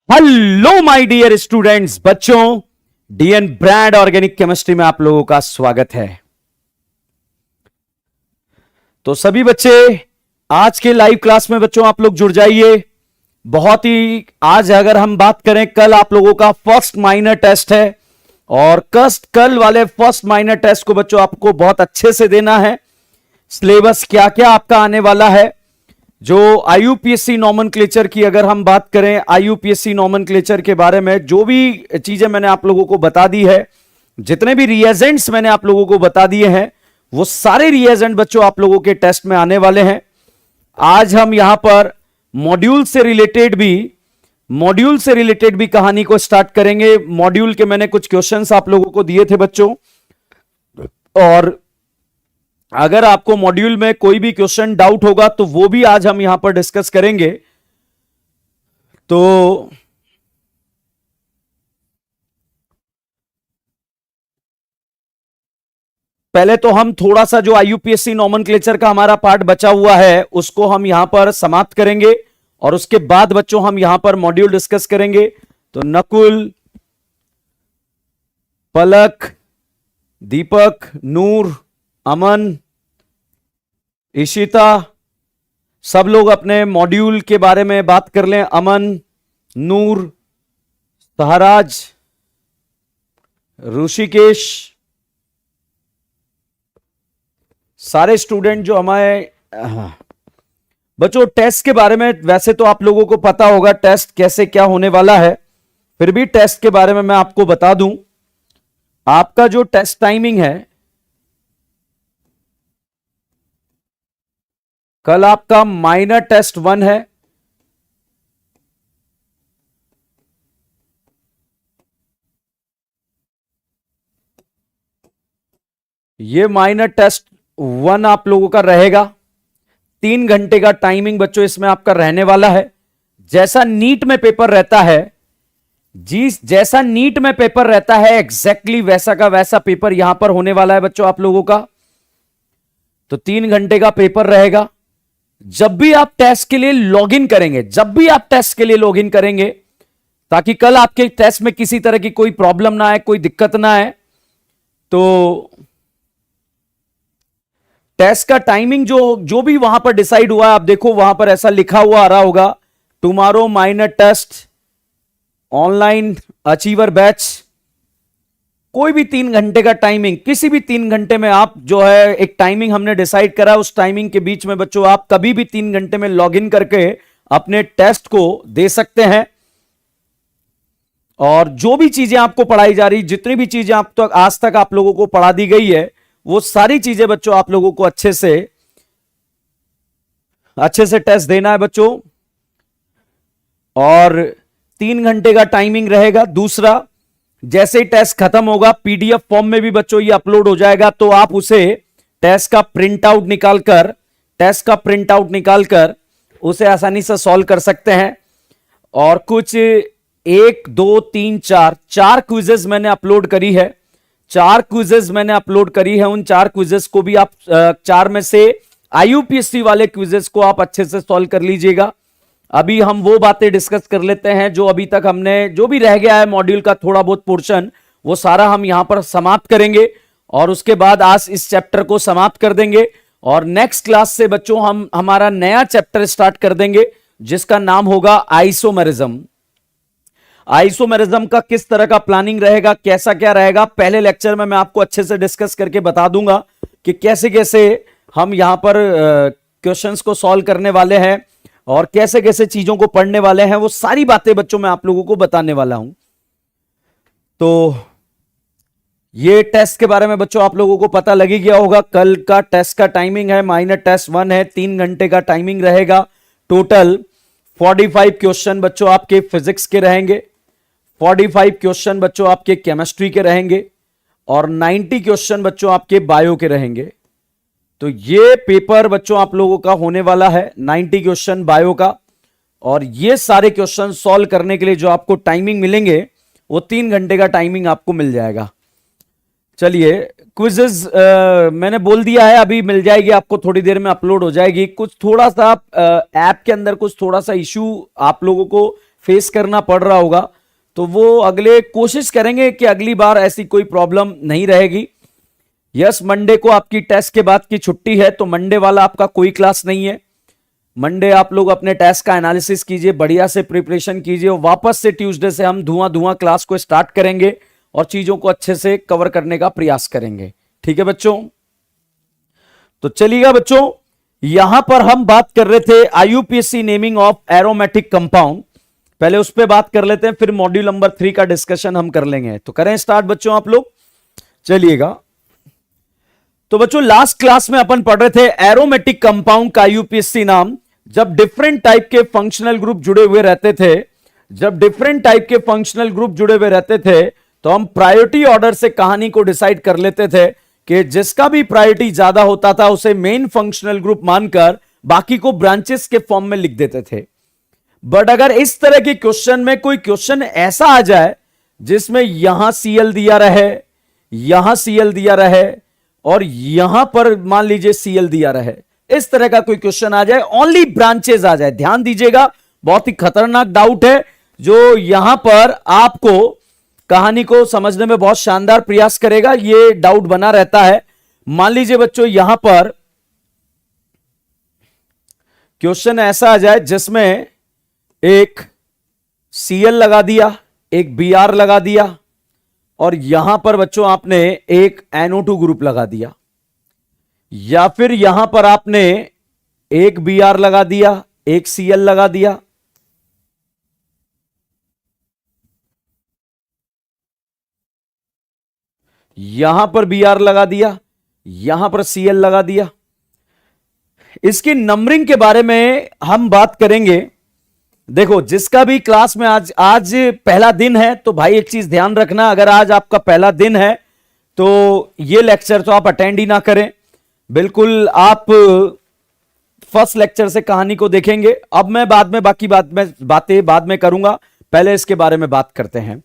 Hello my dear students, बच्चों। DN brand organic chemistry में आप लोगों का स्वागत है। तो सभी बच्चे आज के लाइव क्लास में बच्चों आप लोग जुड़ जाइए। बहुत ही आज अगर हम बात करें, कल आप लोगों का फर्स्ट माइनर टेस्ट है और कल वाले फर्स्ट माइनर टेस्ट को बच्चों आपको बहुत अच्छे से देना है। सिलेबस क्या क्या आपका आने वाला है, जो आईयूपीएससी नॉमेनक्लेचर की अगर हम बात करें, आईयूपीएससी नॉमेनक्लेचर के बारे में जो भी चीजें मैंने आप लोगों को बता दी है, जितने भी रिएजेंट्स मैंने आप लोगों को बता दिए हैं, वो सारे रिएजेंट बच्चों आप लोगों के टेस्ट में आने वाले हैं। आज हम यहां पर मॉड्यूल से रिलेटेड भी कहानी को स्टार्ट करेंगे। मॉड्यूल के मैंने कुछ क्वेश्चंस आप लोगों को दिए थे बच्चों, और अगर आपको मॉड्यूल में कोई भी क्वेश्चन डाउट होगा तो वो भी आज हम यहां पर डिस्कस करेंगे। तो पहले तो हम थोड़ा सा जो आईयूपीएससी नॉमेनक्लेचर का हमारा पार्ट बचा हुआ है उसको हम यहां पर समाप्त करेंगे, और उसके बाद बच्चों हम यहां पर मॉड्यूल डिस्कस करेंगे। तो नकुल, पलक, दीपक, नूर, अमन, इशिता, सब लोग अपने मॉड्यूल के बारे में बात कर लें। अमन, नूर, सहराज, ऋषिकेश, सारे स्टूडेंट जो हमारे बच्चों टेस्ट के बारे में, वैसे तो आप लोगों को पता होगा टेस्ट कैसे क्या होने वाला है, फिर भी टेस्ट के बारे में मैं आपको बता दूं। आपका जो टेस्ट टाइमिंग है, कल आपका माइनर टेस्ट 1 है। ये माइनर टेस्ट 1 आप लोगों का रहेगा। 3 घंटे का टाइमिंग बच्चों इसमें आपका रहने वाला है। जैसा नीट में पेपर रहता है, जैसा नीट में पेपर रहता है एग्जैक्टली वैसा का वैसा पेपर यहां पर होने वाला है बच्चों आप लोगों का। तो 3 घंटे का पेपर रहेगा। जब भी आप टेस्ट के लिए लॉगिन करेंगे, ताकि कल आपके टेस्ट में किसी तरह की कोई प्रॉब्लम ना आए, कोई दिक्कत ना आए, तो टेस्ट का टाइमिंग जो भी वहां पर डिसाइड हुआ है, आप देखो वहां पर ऐसा लिखा हुआ आ रहा होगा, tomorrow minor test online achiever batch. कोई भी 3 घंटे का टाइमिंग, किसी भी 3 घंटे में आप जो है एक टाइमिंग हमने डिसाइड करा, उस टाइमिंग के बीच में बच्चों आप कभी भी 3 घंटे में लॉग इन करके अपने टेस्ट को दे सकते हैं। और जो भी चीजें आपको पढ़ाई जा रही, जितनी भी चीजें आप तक आज तक आप लोगों को पढ़ा दी गई है, वो सारी चीजें बच्चों आप लोगों को अच्छे से टेस्ट देना है बच्चों। और 3 घंटे का टाइमिंग रहेगा। दूसरा, जैसे ही टेस्ट खत्म होगा, पीडीएफ फॉर्म में भी बच्चों ये अपलोड हो जाएगा, तो आप उसे टेस्ट का प्रिंट आउट निकालकर उसे आसानी से सॉल्व कर सकते हैं। और कुछ 1 2 3 4 क्विजेस मैंने अपलोड करी है। 4 क्विजेस मैंने अपलोड करी है। उन 4 क्विजेस को भी आप 4 में से आईयूपीएससी वाले क्विजेस को आप अच्छे से सॉल्व कर लीजिएगा। अभी हम वो बातें डिस्कस कर लेते हैं जो अभी तक हमने, जो भी रह गया है मॉड्यूल का थोड़ा बहुत पोर्शन, वो सारा हम यहां पर समाप्त करेंगे, और उसके बाद आज इस चैप्टर को समाप्त कर देंगे। और नेक्स्ट क्लास से बच्चों हम हमारा नया चैप्टर स्टार्ट कर देंगे, जिसका नाम होगा आइसोमेरिज्म। आइसोमेरिज्म का किस तरह का प्लानिंग रहेगा, कैसा क्या रहेगा, पहले लेक्चर में मैं आपको अच्छे से डिस्कस करके बता दूंगा कि कैसे कैसे हम यहां पर क्वेश्चंस को सॉल्व करने वाले हैं और कैसे कैसे चीजों को पढ़ने वाले हैं। वो सारी बातें बच्चों मैं आप लोगों को बताने वाला हूं। तो ये टेस्ट के बारे में बच्चों आप लोगों को पता लग ही गया होगा। कल का टेस्ट का टाइमिंग है, माइनर टेस्ट 1 है, 3 घंटे का टाइमिंग रहेगा। टोटल 45 क्वेश्चन बच्चों आपके फिजिक्स के रहेंगे, 45 क्वेश्चन बच्चों आपके केमिस्ट्री के रहेंगे, और 90 क्वेश्चन बच्चों आपके बायो के रहेंगे। तो ये पेपर बच्चों आप लोगों का होने वाला है 90 क्वेश्चन बायो का। और ये सारे क्वेश्चन सॉल्व करने के लिए जो आपको टाइमिंग मिलेंगे, वो 3 घंटे का टाइमिंग आपको मिल जाएगा। चलिए, क्विजेज मैंने बोल दिया है, अभी मिल जाएगी आपको, थोड़ी देर में अपलोड हो जाएगी। कुछ थोड़ा सा ऐप के अंदर कुछ थोड़ा सा इश्यू आप लोगों को फेस करना पड़ रहा होगा, तो वो अगले कोशिश करेंगे कि अगली बार ऐसी कोई प्रॉब्लम नहीं रहेगी। यस, मंडे को आपकी टेस्ट के बाद की छुट्टी है, तो मंडे वाला आपका कोई क्लास नहीं है। मंडे आप लोग अपने टेस्ट का एनालिसिस कीजिए, बढ़िया से प्रिपरेशन कीजिए, और वापस से ट्यूसडे से हम धुआं क्लास को स्टार्ट करेंगे और चीजों को अच्छे से कवर करने का प्रयास करेंगे। ठीक है बच्चों, तो चलिएगा बच्चों, यहां पर हम बात कर रहे थे आईयूपीएससी नेमिंग ऑफ एरोमेटिक कंपाउंड। पहले उस पर बात कर लेते हैं, फिर मॉड्यूल नंबर 3 का डिस्कशन हम कर लेंगे। तो करें स्टार्ट बच्चों आप लोग, चलिएगा। तो बच्चों लास्ट क्लास में अपन पढ़ रहे थे एरोमेटिक कंपाउंड का आईयूपीएससी नाम, जब डिफरेंट टाइप के फंक्शनल ग्रुप जुड़े हुए रहते थे, जब डिफरेंट टाइप के फंक्शनल ग्रुप जुड़े हुए रहते थे, तो हम प्रायोरिटी ऑर्डर से कहानी को डिसाइड कर लेते थे कि जिसका भी प्रायोरिटी ज्यादा होता था उसे मेन फंक्शनल ग्रुप मानकर बाकी को ब्रांचेस के फॉर्म में लिख देते थे। बट अगर इस तरह के क्वेश्चन में कोई क्वेश्चन ऐसा आ जाए जिसमें यहां सीएल दिया रहे, यहां सीएल दिया रहे और यहां पर मान लीजिए सीएल दिया रहे, इस तरह का कोई क्वेश्चन आ जाए, ओनली ब्रांचेस आ जाए, ध्यान दीजिएगा, बहुत ही खतरनाक डाउट है जो यहां पर आपको कहानी को समझने में बहुत शानदार प्रयास करेगा। ये डाउट बना रहता है। मान लीजिए बच्चों यहां पर क्वेश्चन ऐसा आ जाए जिसमें एक सीएल लगा दिया, एक बीआर लगा दिया और यहां पर बच्चों आपने एक NO2 ग्रुप लगा दिया, या फिर यहां पर आपने एक बीआर लगा दिया, एक सीएल लगा दिया, यहां पर बीआर लगा दिया, यहां पर सीएल लगा दिया। इसकी नंबरिंग के बारे में हम बात करेंगे। देखो जिसका भी क्लास में आज पहला दिन है, तो भाई एक चीज ध्यान रखना, अगर आज आपका पहला दिन है तो ये लेक्चर तो आप अटेंड ही ना करें, बिल्कुल आप फर्स्ट लेक्चर से कहानी को देखेंगे। अब मैं बाद में बाकी बातें बाद में करूंगा, पहले इसके बारे में बात करते हैं।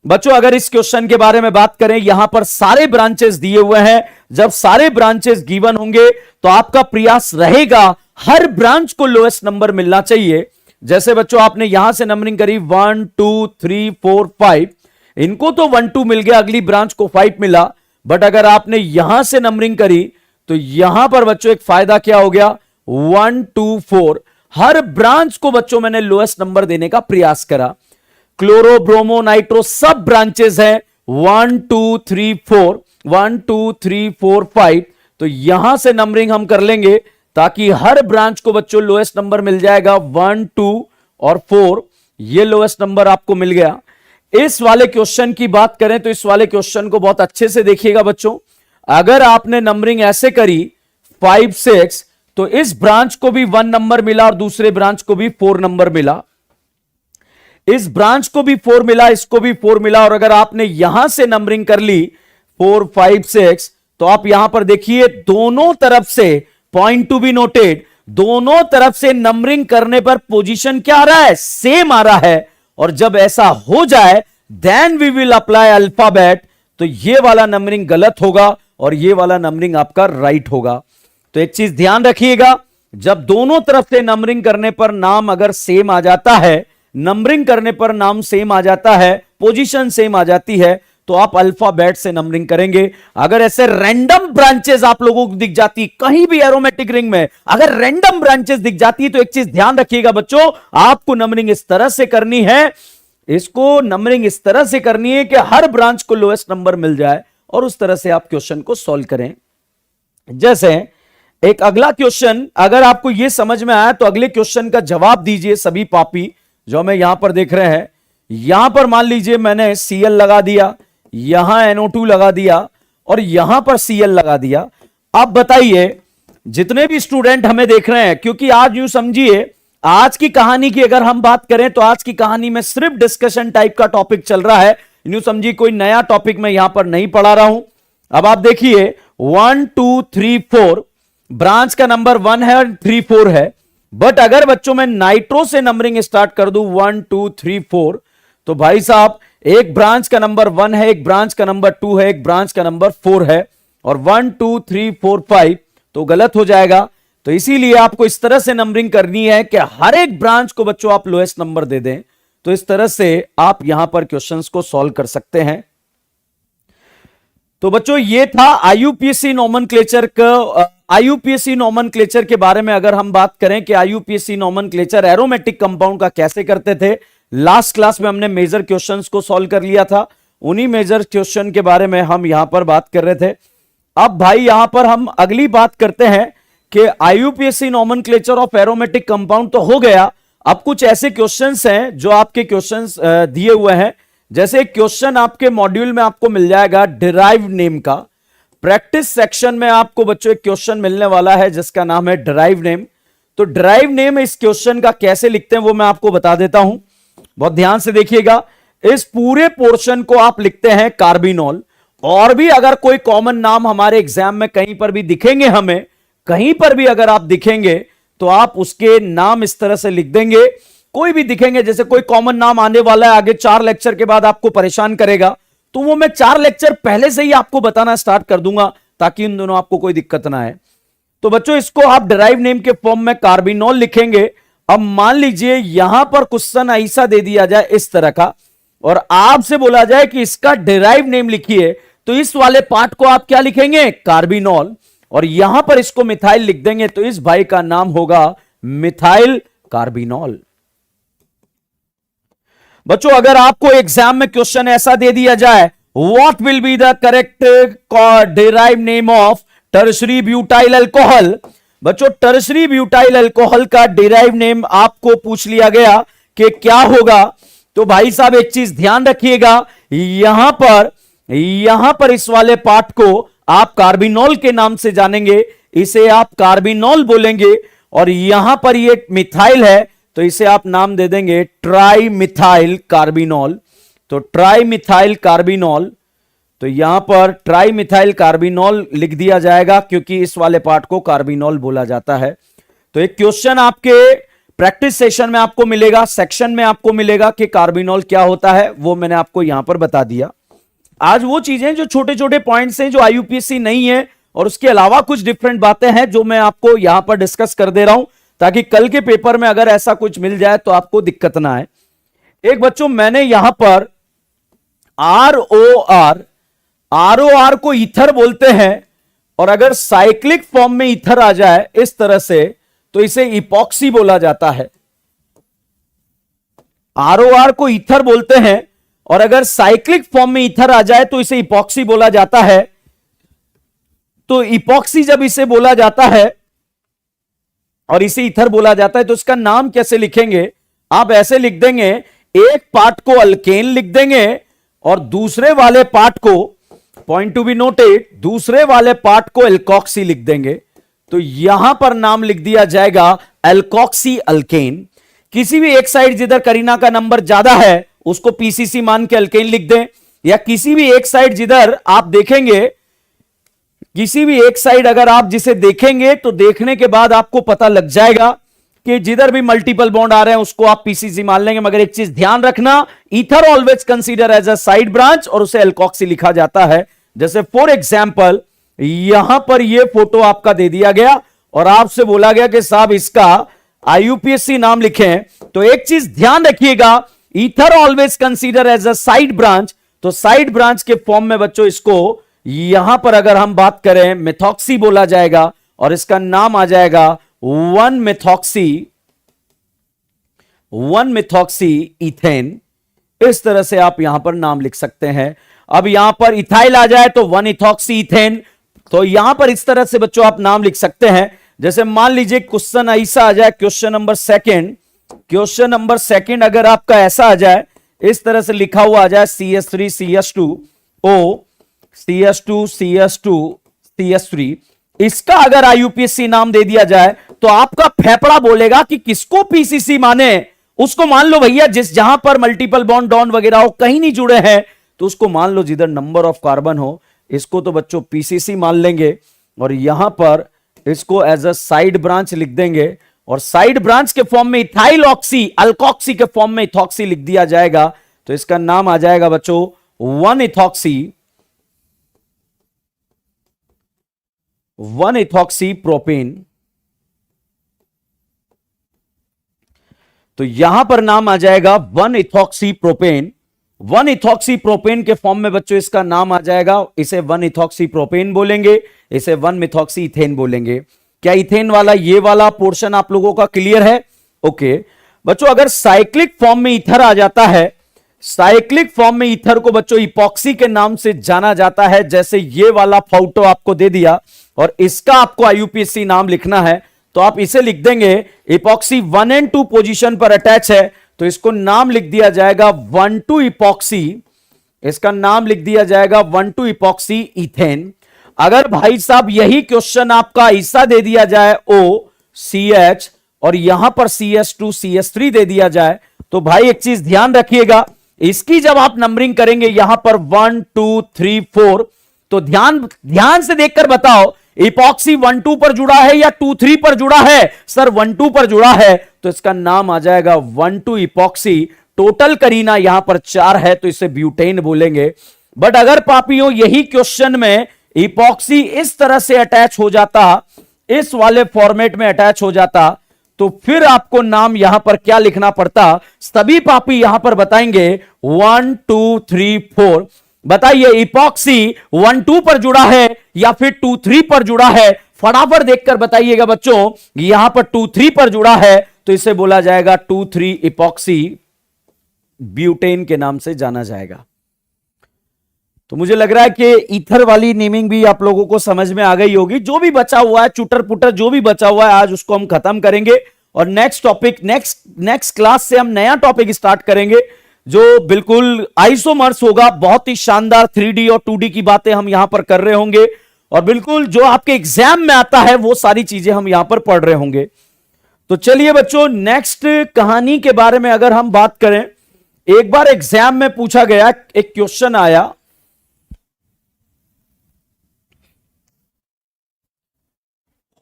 बच्चों अगर इस क्वेश्चन के बारे में बात करें, यहां पर सारे ब्रांचेस दिए हुए हैं, जब सारे ब्रांचेस गिवन होंगे तो आपका प्रयास रहेगा हर ब्रांच को लोएस्ट नंबर मिलना चाहिए। जैसे बच्चों आपने यहां से नंबरिंग करी 1 2 3 4 5, इनको तो 1 2 मिल गया, अगली ब्रांच को 5 मिला। बट अगर आपने यहां से नंबरिंग करी तो यहां पर बच्चों एक फायदा क्या हो गया, 1 2 4, हर ब्रांच को बच्चों मैंने लोएस्ट नंबर देने का प्रयास करा। क्लोरो ब्रोमो नाइट्रो सब ब्रांचेस हैं 1 2 3 4, 1 2 3 4 5, तो यहां से नंबरिंग हम कर लेंगे ताकि हर ब्रांच को बच्चों लोएस्ट नंबर मिल जाएगा 1 2 और 4, ये लोएस्ट नंबर आपको मिल गया। इस वाले क्वेश्चन की बात करें तो इस वाले क्वेश्चन को बहुत अच्छे से देखिएगा बच्चों, अगर आपने नंबरिंग ऐसे करी 5 6, तो इस ब्रांच को भी 1 नंबर मिला और दूसरे ब्रांच को भी 4 नंबर मिला, इस ब्रांच को भी 4 मिला, इसको भी 4 मिला। और अगर आपने यहां से नंबरिंग कर ली 4 5 6, तो आप यहां पर देखिए दोनों तरफ से, पॉइंट टू बी नोटेड, दोनों तरफ से नंबरिंग करने पर पोजीशन क्या आ रहा है, सेम आ रहा है। और जब ऐसा हो जाए then we will apply alphabet, तो ये वाला नंबरिंग गलत होगा और ये वाला नंबरिंग आपका राइट होगा। तो एक चीज ध्यान रखिएगा, जब दोनों तरफ से नंबरिंग करने पर नाम अगर सेम आ जाता है, नंबरिंग करने पर नाम सेम आ जाता है, पोजीशन सेम आ जाती है, तो आप अल्फाबेट से नंबरिंग करेंगे। अगर ऐसे रैंडम ब्रांचेस आप लोगों को दिख जाती कहीं भी एरोमेटिक रिंग में, अगर रैंडम ब्रांचेस दिख जाती तो एक चीज ध्यान रखिएगा बच्चों, आपको नंबरिंग इस तरह से करनी है, इसको नंबरिंग इस तरह से करनी है कि हर ब्रांच को लोएस्ट नंबर मिल जाए और उस तरह से आप क्वेश्चन को सॉल्व करें। जैसे एक अगला क्वेश्चन, अगर आपको यह समझ में आया तो अगले क्वेश्चन का जवाब दीजिए सभी पापी जो हमें यहां पर देख रहे हैं। यहां पर मान लीजिए मैंने Cl लगा दिया, यहां NO2 लगा दिया और यहां पर Cl लगा दिया। अब बताइए जितने भी स्टूडेंट हमें देख रहे हैं, क्योंकि आज यूं समझिए आज की कहानी की अगर हम बात करें तो आज की कहानी में सिर्फ डिस्कशन टाइप का टॉपिक चल रहा है, यूं समझिए कोई नया टॉपिक मैं यहां पर नहीं पढ़ा रहा हूं। अब आप देखिए 1 2 3 4 ब्रांच का नंबर 1 है और 3 4 है। बट अगर बच्चों में नाइट्रो से नंबरिंग स्टार्ट कर दूं 1 2 3 4, तो भाई साहब एक ब्रांच का नंबर 1 है, एक ब्रांच का नंबर 2 है, एक ब्रांच का नंबर 4 है, और 1 2 3 4 5 तो गलत हो जाएगा। तो इसीलिए आपको इस तरह से नंबरिंग करनी है कि हर एक ब्रांच को बच्चों आप लोएस्ट नंबर दे दें। तो इस तरह से आप यहां पर क्वेश्चंस को सॉल्व कर सकते हैं। तो बच्चों ये था आईयूपीएससी नोमेनक्लेचर का। आईयूपीएससी नोमेनक्लेचर के बारे में अगर हम बात करें कि आईयूपीएससी नोमेनक्लेचर एरोमेटिक कंपाउंड का कैसे करते थे, लास्ट क्लास में हमने मेजर क्वेश्चंस को सॉल्व कर लिया था, उन्हीं मेजर क्वेश्चन के बारे में हम यहां पर बात कर रहे थे। अब भाई यहां पर हम अगली बात करते हैं कि आईयूपीएससी नोमेनक्लेचर ऑफ एरोमेटिक कंपाउंड तो हो गया। अब कुछ ऐसे क्वेश्चंस हैं जो आपके क्वेश्चंस दिए हुए हैं। जैसे एक क्वेश्चन आपके मॉड्यूल में आपको मिल जाएगा डिराइव नेम का। प्रैक्टिस सेक्शन में आपको बच्चों एक क्वेश्चन मिलने वाला है जिसका नाम है डिराइव नेम। तो डिराइव नेम इस क्वेश्चन का कैसे लिखते हैं वो मैं आपको बता देता हूं, बहुत ध्यान से देखिएगा। इस पूरे पोर्शन को आप लिखते हैं कार्बिनॉल। और भी अगर कोई कॉमन नाम हमारे एग्जाम में कहीं पर भी दिखेंगे, हमें कहीं पर भी अगर आप दिखेंगे तो आप उसके नाम इस तरह से लिख देंगे। कोई भी दिखेंगे, जैसे कोई कॉमन नाम आने वाला है आगे 4 लेक्चर के बाद आपको परेशान करेगा, तो वो मैं 4 लेक्चर पहले से ही आपको बताना स्टार्ट कर दूंगा ताकि इन दोनों आपको कोई दिक्कत ना आए। तो बच्चों इसको आप डिराइव नेम के फॉर्म में कार्बिनॉल लिखेंगे। अब मान लीजिए यहां पर क्वेश्चन ऐसा दे दिया जाए इस तरह का, और आपसे बोला जाए कि इसका डिराइव नेम लिखिए, तो इस वाले पार्ट को आप क्या लिखेंगे, कार्बिनॉल, और यहां पर इसको मिथाइल लिख देंगे, तो इस भाई का नाम होगा मिथाइल कार्बिनॉल। बच्चों अगर आपको एग्जाम में क्वेश्चन ऐसा दे दिया जाए, what will be the correct derive name of tertiary butyl alcohol. बच्चों टर्शरी ब्यूटाइल अल्कोहल का डिराइव नेम आपको पूछ लिया गया कि क्या होगा, तो भाई साहब एक चीज ध्यान रखिएगा, यहां पर इस वाले पार्ट को आप कार्बिनॉल के नाम से जानेंगे, इसे आप कार्बिनॉल बोलेंगे, और यहां पर ये मिथाइल है तो इसे आप नाम दे देंगे ट्राई मिथाइल कार्बिनॉल। तो ट्राई मिथाइल कार्बिनॉल, तो यहां पर ट्राई मिथाइल कार्बिनॉल लिख दिया जाएगा क्योंकि इस वाले पार्ट को कार्बिनॉल बोला जाता है। तो एक क्वेश्चन आपके प्रैक्टिस सेशन में आपको मिलेगा, सेक्शन में आपको मिलेगा कि कार्बिनॉल क्या होता है, वो मैंने आपको यहां पर बता दिया। आज वो चीजें जो छोटे छोटे पॉइंट्स हैं जो आईयूपीएससी नहीं है, और उसके अलावा कुछ डिफरेंट बातें हैं जो मैं आपको यहां पर डिस्कस कर दे रहा हूं ताकि कल के पेपर में अगर ऐसा कुछ मिल जाए तो आपको दिक्कत ना आए। एक बच्चों मैंने यहां पर ROR को ईथर बोलते हैं, और अगर साइक्लिक फॉर्म में ईथर आ जाए इस तरह से तो इसे इपॉक्सी बोला जाता है। ROR को ईथर बोलते हैं, और अगर साइक्लिक फॉर्म में ईथर आ जाए तो इसे इपॉक्सी बोला जाता है। तो इपॉक्सी जब इसे बोला जाता है और इसे ईथर बोला जाता है तो इसका नाम कैसे लिखेंगे, आप ऐसे लिख देंगे, एक पार्ट को अल्केन लिख देंगे और दूसरे वाले पार्ट को, पॉइंट टू बी नोटेड, दूसरे वाले पार्ट को एल्कोक्सी लिख देंगे। तो यहां पर नाम लिख दिया जाएगा एल्कोक्सी अल्केन। किसी भी एक साइड जिधर करीना का नंबर ज्यादा है उसको पीसीसी मान के अल्केन लिख दें, या किसी भी एक साइड जिधर आप देखेंगे, किसी भी एक साइड अगर आप जिसे देखेंगे तो देखने के बाद आपको पता लग जाएगा कि जिधर भी मल्टीपल बॉन्ड आ रहे हैं उसको आप पीसीसी मान लेंगे। मगर एक चीज ध्यान रखना, ether always consider as a side branch और उसे एल्कोक्सी लिखा जाता है। जैसे फॉर एग्जाम्पल यहां पर यह फोटो आपका दे दिया गया और आपसे बोला गया कि साहब इसका आईयूपीएससी नाम लिखें, तो एक चीज ध्यान रखिएगा, ether always consider as a side branch, तो साइड ब्रांच के फॉर्म में बच्चों इसको यहां पर अगर हम बात करें मेथॉक्सी बोला जाएगा और इसका नाम आ जाएगा 1-मेथॉक्सी इथेन। इस तरह से आप यहां पर नाम लिख सकते हैं। अब यहां पर इथाइल आ जाए तो 1-इथॉक्सी इथेन, तो यहां पर इस तरह से बच्चों आप नाम लिख सकते हैं। जैसे मान लीजिए क्वेश्चन ऐसा आ जाए, क्वेश्चन नंबर सेकंड अगर आपका ऐसा आ जाए, इस तरह से लिखा हुआ आ जाए CH3 CH2O CS2 CS2 CS3, इसका अगर आईयूपीएससी नाम दे दिया जाए तो आपका फेफड़ा बोलेगा कि किसको पीसीसी माने। उसको मान लो भैया जिस जहां पर मल्टीपल बॉन्ड डॉन वगैरह हो, कहीं नहीं जुड़े हैं, तो उसको मान लो जिधर नंबर ऑफ कार्बन हो, इसको तो बच्चों पीसीसी मान लेंगे और यहां पर इसको एज अ साइड ब्रांच लिख देंगे, और साइड ब्रांच के फॉर्म में इथाइल ऑक्सी अल्कोक्सी के फॉर्म में इथॉक्सी लिख दिया जाएगा। तो इसका नाम आ जाएगा बच्चों 1-इथॉक्सी प्रोपेन। तो यहां पर नाम आ जाएगा 1 इथॉक्सी प्रोपेन। 1 इथॉक्सी प्रोपेन के फॉर्म में बच्चों इसका नाम आ जाएगा, इसे 1 इथॉक्सी प्रोपेन बोलेंगे, इसे 1 मिथॉक्सी इथेन बोलेंगे। क्या इथेन वाला ये वाला पोर्शन आप लोगों का क्लियर है? ओके बच्चों, अगर साइक्लिक फॉर्म में ईथर आ जाता है, साइक्लिक फॉर्म में ईथर को बच्चों इपॉक्सी के नाम से जाना जाता है। जैसे ये वाला फोटो आपको दे दिया और इसका आपको आईयूपीएसी नाम लिखना है, तो आप इसे लिख देंगे इपॉक्सी 1 और 2 पोजीशन पर अटैच है, तो इसको नाम लिख दिया जाएगा 1,2 इपॉक्सी। इसका नाम लिख दिया जाएगा 1,2 इपॉक्सी इथेन। अगर भाई साहब यही क्वेश्चन आपका ऐसा दे दिया जाए OCH और यहां पर CS2CH3 दे दिया जाए, तो भाई एक चीज ध्यान रखिएगा, इसकी जब आप नंबरिंग करेंगे यहां पर 1 2 3 4, तो ध्यान से देखकर बताओ इपॉक्सी 1 2 पर जुड़ा है या 2 3 पर जुड़ा है? सर 1 2 पर जुड़ा है, तो इसका नाम आ जाएगा 1 2 इपॉक्सी। टोटल करीना यहां पर 4 है, तो इसे ब्यूटेन बोलेंगे। बट अगर पापियों यही क्वेश्चन में इपॉक्सी इस तरह से अटैच हो जाता, इस वाले फॉर्मेट में अटैच हो जाता, तो फिर आपको नाम यहां पर क्या लिखना पड़ता? सभी पापी यहां पर बताएंगे 1 2 3 4। बताइए इपॉक्सी 1 2 पर जुड़ा है या फिर 2 3 पर जुड़ा है? फटाफट देखकर बताइएगा बच्चों। यहां पर 2 3 पर जुड़ा है, तो इसे बोला जाएगा 2 3 इपॉक्सी ब्यूटेन के नाम से जाना जाएगा। तो मुझे लग रहा है कि ईथर वाली नेमिंग भी आप लोगों को समझ में आ गई होगी। जो भी बचा हुआ है चुटर पुटर जो भी बचा हुआ है आज उसको हम खत्म करेंगे, और नेक्स्ट टॉपिक नेक्स्ट क्लास से हम नया टॉपिक स्टार्ट करेंगे जो बिल्कुल आइसोमर्स होगा। बहुत ही शानदार 3D और 2D की बातें हम यहां पर कर रहे होंगे, और बिल्कुल जो आपके एग्जाम में आता है वो सारी चीजें हम यहां पर पढ़ रहे होंगे। तो चलिए बच्चों, नेक्स्ट कहानी के बारे में अगर हम बात करें, एक बार एग्जाम में पूछा गया, एक क्वेश्चन आया,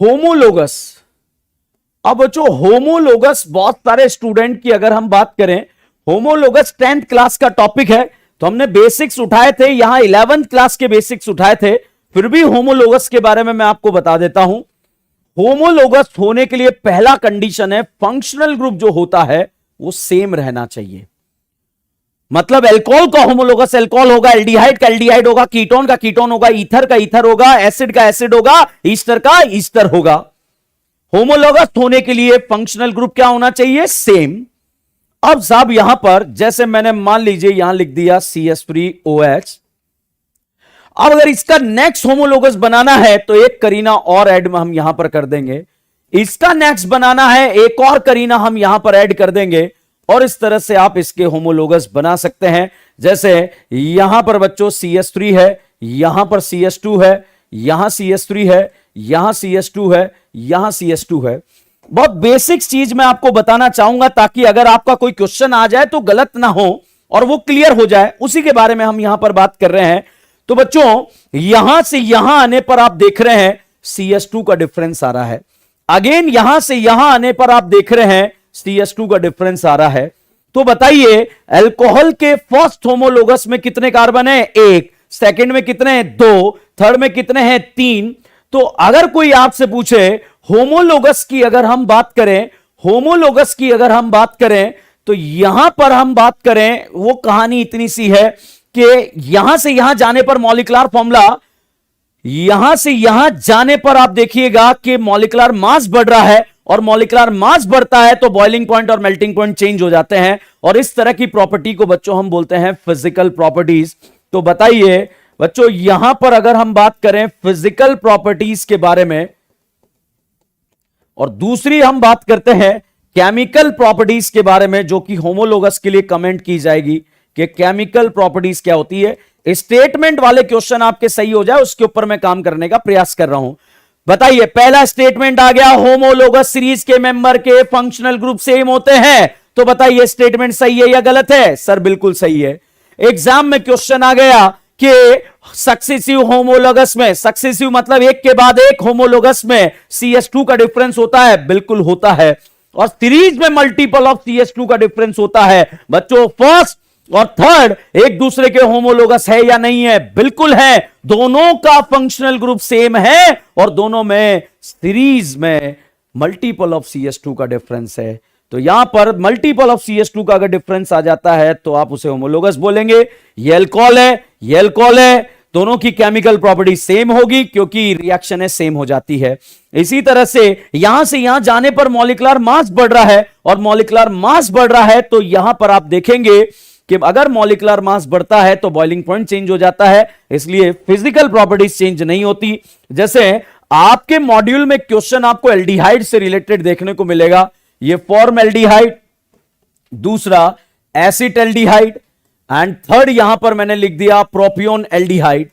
होमोलोगस। अब बच्चों होमोलोगस बहुत सारे स्टूडेंट की अगर हम बात करें, होमोलोगस 10th क्लास का टॉपिक है, तो हमने बेसिक्स उठाए थे, यहां 11th क्लास के बेसिक्स उठाए थे, फिर भी होमोलोगस के बारे में मैं आपको बता देता हूं। होमोलोगस होने के लिए पहला कंडीशन है फंक्शनल ग्रुप जो होता है वो सेम रहना चाहिए। मतलब एल्कोहल का होमोलोगस एल्कोहल होगा, एल्डिहाइड का एल्डिहाइड होगा, कीटोन का कीटोन होगा, ईथर का ईथर होगा, एसिड का एसिड होगा, ईस्टर का ईस्टर होगा। होमोलोगस होने के लिए फंक्शनल ग्रुप क्या होना चाहिए? सेम। अब साहब यहां पर जैसे मैंने मान लीजिए यहां लिख दिया CH3OH। अब अगर इसका नेक्स्ट होमोलोगस बनाना है तो एक करीना और ऐड में हम यहां पर कर देंगे, इसका नेक्स्ट बनाना है एक और करीना हम यहां पर ऐड कर देंगे, और इस तरह से आप इसके होमोलोगस बना सकते हैं। जैसे यहां पर बच्चों CH3 है, यहां पर CH2 है, यहां CH3 है, यहां CH2 है, यहां CH2 है। बहुत बेसिक चीज मैं आपको बताना चाहूंगा ताकि अगर आपका कोई क्वेश्चन आ जाए तो गलत ना हो और वो क्लियर हो जाए, उसी के बारे में हम यहां पर बात कर रहे हैं। तो बच्चों यहां से यहां आने पर आप देख रहे हैं CH2 का डिफरेंस आ रहा है, अगेन यहां से यहां आने पर आप देख रहे हैं CH2 का डिफरेंस आ रहा है। तो बताइए अल्कोहल के फर्स्ट होमोलोगस में कितने कार्बन है? 1। सेकंड में कितने हैं? 2। थर्ड में कितने हैं? 3। तो अगर कोई आपसे पूछे होमोलोगस की अगर हम बात करें, होमोलोगस की अगर हम बात करें, तो यहां पर हम बात करें, वो कहानी इतनी सी है कि यहां से यहां जाने पर मॉलिक्यूलर फॉर्मूला, यहां से यहां जाने पर आप देखिएगा कि मॉलिक्यूलर मास बढ़ रहा है, और मॉलिक्यूलर मास बढ़ता है तो बॉइलिंग पॉइंट और मेल्टिंग पॉइंट चेंज हो जाते हैं, और इस तरह की प्रॉपर्टी को बच्चों हम बोलते हैं फिजिकल प्रॉपर्टीज। तो बताइए बच्चों यहां पर अगर हम बात करें फिजिकल प्रॉपर्टीज के बारे में, और दूसरी हम बात करते हैं केमिकल प्रॉपर्टीज के बारे में, जो कि होमोलोगस के लिए कमेंट की जाएगी कि केमिकल प्रॉपर्टीज क्या होती है। स्टेटमेंट वाले क्वेश्चन आपके सही हो जाए उसके ऊपर मैं काम करने का प्रयास कर रहा हूं। बताइए पहला स्टेटमेंट आ गया, होमोलोगस सीरीज के मेंबर के फंक्शनल ग्रुप सेम होते हैं। तो बताइए स्टेटमेंट सही है या गलत है? सर बिल्कुल सही है। एग्जाम में क्वेश्चन आ गया कि सक्सेसिव होमोलोगस में, सक्सेसिव मतलब एक के बाद एक होमोलोगस में CH2 का डिफरेंस होता है, बिल्कुल होता है। और सीरीज में मल्टीपल ऑफ CH2 का डिफरेंस होता है। बच्चों फर्स्ट और थर्ड एक दूसरे के होमोलोगस है या नहीं है? बिल्कुल है। दोनों का फंक्शनल ग्रुप सेम है और दोनों में सीरीज में मल्टीपल ऑफ CH2 का डिफरेंस है। तो यहां पर मल्टीपल ऑफ CH2 का अगर डिफरेंस आ जाता है तो आप उसे होमोलोगस बोलेंगे। ये अल्कोहल है, ये अल्कोहल है, दोनों की केमिकल प्रॉपर्टी सेम होगी क्योंकि रिएक्शन है सेम हो जाती है। इसी तरह से यहां जाने पर मॉलिक्यूलर मास बढ़ रहा है, और मॉलिक्यूलर मास बढ़ रहा है तो यहां पर आप देखेंगे कि अगर मॉलिक्यूलर मास बढ़ता है तो बॉइलिंग पॉइंट चेंज हो जाता है, इसलिए फिजिकल प्रॉपर्टीज चेंज नहीं होती। जैसे आपके मॉड्यूल में क्वेश्चन आपको एल्डिहाइड से रिलेटेड देखने को मिलेगा, ये फॉर्मल्डिहाइड, दूसरा एसिटल्डिहाइड, एंड थर्ड यहां पर मैंने लिख दिया प्रोपियोन एल्डिहाइड।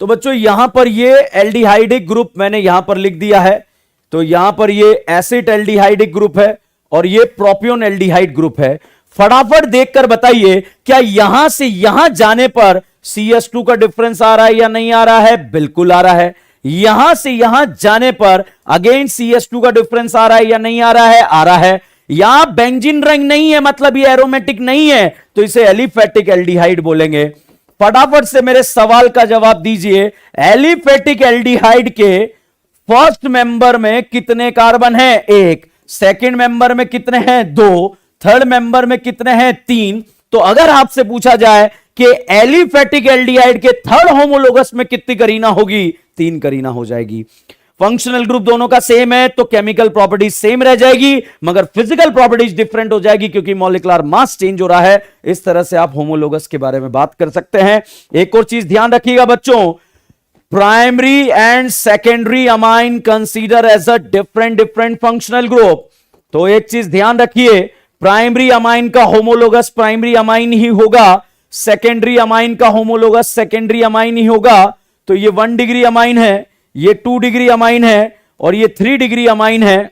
तो बच्चों यहां पर ये एल्डिहाइडिक ग्रुप मैंने यहां पर लिख दिया है, तो यहां पर ये एसिटल्डिहाइडिक ग्रुप है और ये प्रोपियोन एल्डिहाइड ग्रुप है। फटाफट देखकर बताइए क्या यहां से यहां जाने पर CH2 का डिफरेंस आ रहा है या नहीं आ रहा है? बिल्कुल आ रहा है। यहां से यहां जाने पर अगेन CH2 का डिफरेंस आ रहा है या नहीं आ रहा है? आ रहा है। यहां बेंजीन रिंग नहीं है, मतलब ये एरोमेटिक नहीं है, तो इसे एलिफेटिक एल्डिहाइड बोलेंगे। फटाफट से मेरे सवाल का जवाब दीजिए, एलिफेटिक एल्डिहाइड के फर्स्ट मेंबर में कितने कार्बन हैं? 1। सेकंड मेंबर में कितने हैं? 2। थर्ड मेंबर में कितने हैं? 3। तो अगर आपसे पूछा जाए कि एलिफेटिक एल्डिहाइड के थर्ड होमोलोगस में कितनी करीना होगी? 3 करीना हो जाएगी। फंक्शनल ग्रुप दोनों का सेम है तो केमिकल प्रॉपर्टीज सेम रह जाएगी, मगर फिजिकल प्रॉपर्टीज डिफरेंट हो जाएगी क्योंकि मॉलिक्यूलर मास चेंज हो रहा है। इस तरह से आप होमोलोगस के बारे में बात कर सकते हैं। एक और चीज ध्यान रखिएगा बच्चों, primary and secondary amine consider as a different functional group. तो एक चीज ध्यान रखिए, प्राइमरी अमाइन का होमोलोगस प्राइमरी अमाइन ही होगा, सेकेंडरी अमाइन का होमोलोगस सेकेंडरी अमाइन ही होगा। तो ये 1 डिग्री अमाइन है, ये 2 डिग्री अमाइन है और ये 3 डिग्री अमाइन है।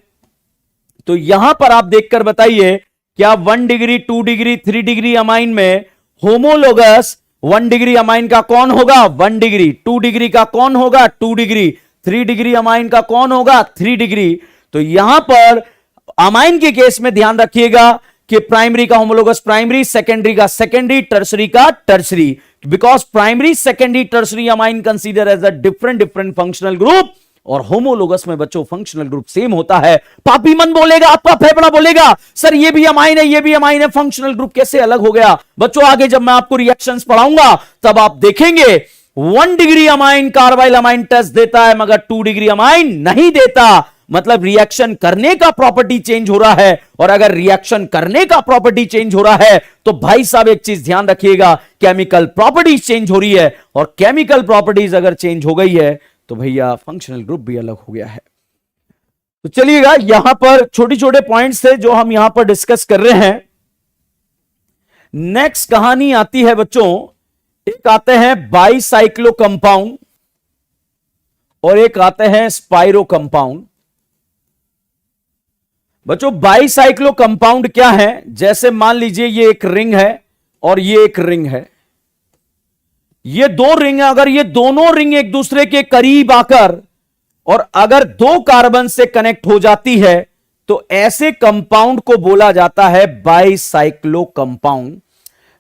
तो यहां पर आप देखकर बताइए क्या 1 डिग्री 2 डिग्री 3 डिग्री अमाइन में होमोलोगस 1 डिग्री अमाइन का कौन होगा? 1 डिग्री। 2 डिग्री का कौन होगा? 2 डिग्री। 3 डिग्री अमाइन का कौन होगा? 3 डिग्री। तो यहां पर अमाइन के केस में ध्यान रखिएगा कि प्राइमरी का होमोलोगस प्राइमरी, सेकेंडरी का सेकेंडरी, टर्सरी का tertiary, because primary secondary tertiary amine consider as a different functional group, और होमोलोगस में बच्चों फंक्शनल ग्रुप सेम होता है। पापी मन बोलेगा, आपका फेफड़ा बोलेगा सर ये भी अमाइन है, ये भी अमाइन है, फंक्शनल ग्रुप कैसे अलग हो गया? बच्चों आगे जब मैं आपको रिएक्शंस पढ़ाऊंगा तब आप देखेंगे 1 degree amine carbylamine test देता है मगर 2 डिग्री अमाइन नहीं देता, मतलब रिएक्शन करने का प्रॉपर्टी चेंज हो रहा है। और अगर रिएक्शन करने का प्रॉपर्टी चेंज हो रहा है तो भाई साहब एक चीज ध्यान रखिएगा, केमिकल प्रॉपर्टीज चेंज हो रही है, और केमिकल प्रॉपर्टीज अगर चेंज हो गई है तो भैया फंक्शनल ग्रुप भी अलग हो गया है। तो चलिएगा यहां पर छोटे छोटे पॉइंट्स थे जो हम यहां पर डिस्कस कर रहे हैं। नेक्स्ट कहानी आती है बच्चों, एक आते हैं बाईसाइक्लो कंपाउंड और एक आते हैं स्पाइरो कंपाउंड। बच्चों बाईसाइक्लो कंपाउंड क्या है? जैसे मान लीजिए ये एक रिंग है और ये एक रिंग है, ये 2 रिंग है। अगर ये दोनों रिंग एक दूसरे के करीब आकर और अगर 2 कार्बन से कनेक्ट हो जाती है तो ऐसे कंपाउंड को बोला जाता है बाईसाइक्लो कंपाउंड।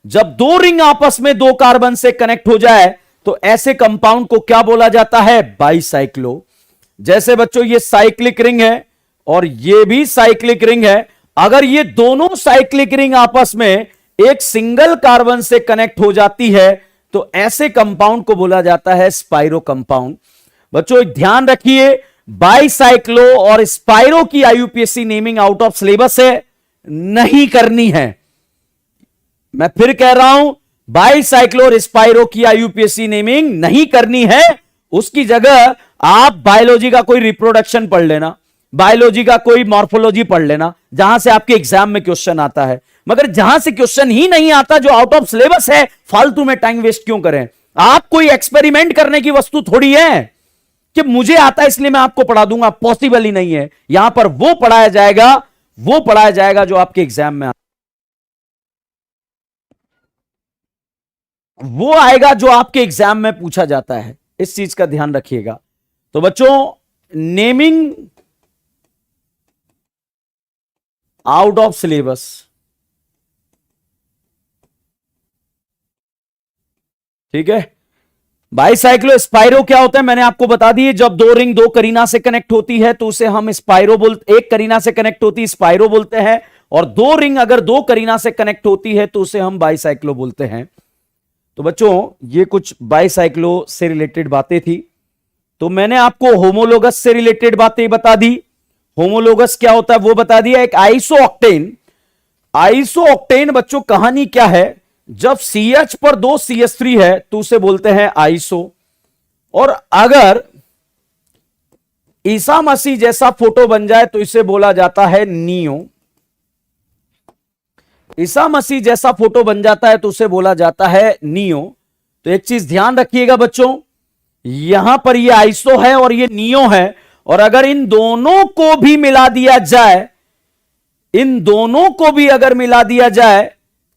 जब 2 रिंग आपस में 2 कार्बन से कनेक्ट हो जाए तो ऐसे कंपाउंड को क्या बोला जाता है? बाईसाइक्लो। जैसे बच्चों ये साइक्लिक रिंग है और ये भी साइक्लिक रिंग है, अगर ये दोनों साइक्लिक रिंग आपस में एक सिंगल कार्बन से कनेक्ट हो जाती है तो ऐसे कंपाउंड को बोला जाता है स्पाइरो कंपाउंड। बच्चों ध्यान रखिए, बाईसाइक्लो और स्पाइरो की IUPAC naming out of syllabus है, नहीं करनी है। मैं फिर कह रहा हूं, बाईसाइक्लो और स्पाइरो की IUPAC नेमिंग नहीं करनी है। उसकी जगह आप बायोलॉजी का कोई रिप्रोडक्शन पढ़ लेना, बायोलॉजी का कोई मॉर्फोलॉजी पढ़ लेना, जहां से आपके एग्जाम में क्वेश्चन आता है। मगर जहां से क्वेश्चन ही नहीं आता, जो आउट ऑफ सिलेबस है, फालतू में टाइम वेस्ट क्यों करें? आप कोई एक्सपेरिमेंट करने की वस्तु थोड़ी है कि मुझे आता है इसलिए मैं आपको पढ़ा दूंगा, पॉसिबल ही नहीं है। यहां पर वो पढ़ाया जाएगा जो आपके एग्जाम में वो आएगा जो आपके एग्जाम में पूछा जाता है। इस चीज का ध्यान रखिएगा। तो बच्चों नेमिंग आउट ऑफ सिलेबस, ठीक है। बाईसाइक्लो स्पाइरो क्या होता है मैंने आपको बता दिए। जब 2 रिंग 2 करीना से कनेक्ट होती है तो उसे हम स्पाइरो बोलते, एक करीना से कनेक्ट होती है स्पाइरो बोलते हैं, और दो रिंग अगर दो करीना से कनेक्ट होती है तो उसे हम बाईसाइक्लो बोलते हैं। तो बच्चों ये कुछ बाईसाइक्लो से रिलेटेड बातें थी। तो मैंने आपको होमोलोगस से रिलेटेड बातें बता दी। होमोलोगस क्या होता है वो बता दिया। एक आइसोऑक्टेन, आइसोऑक्टेन बच्चों कहानी क्या है, जब CH पर दो CH3 है तो उसे बोलते हैं आइसो। और अगर ईसा मसीह जैसा फोटो बन जाए तो इसे बोला जाता है नियो। ईसा मसीह जैसा फोटो बन जाता है तो उसे बोला जाता है नियो। तो एक चीज ध्यान रखिएगा बच्चों, यहां पर ये आइसो है और ये नियो है, और अगर इन दोनों को भी मिला दिया जाए, इन दोनों को भी अगर मिला दिया जाए,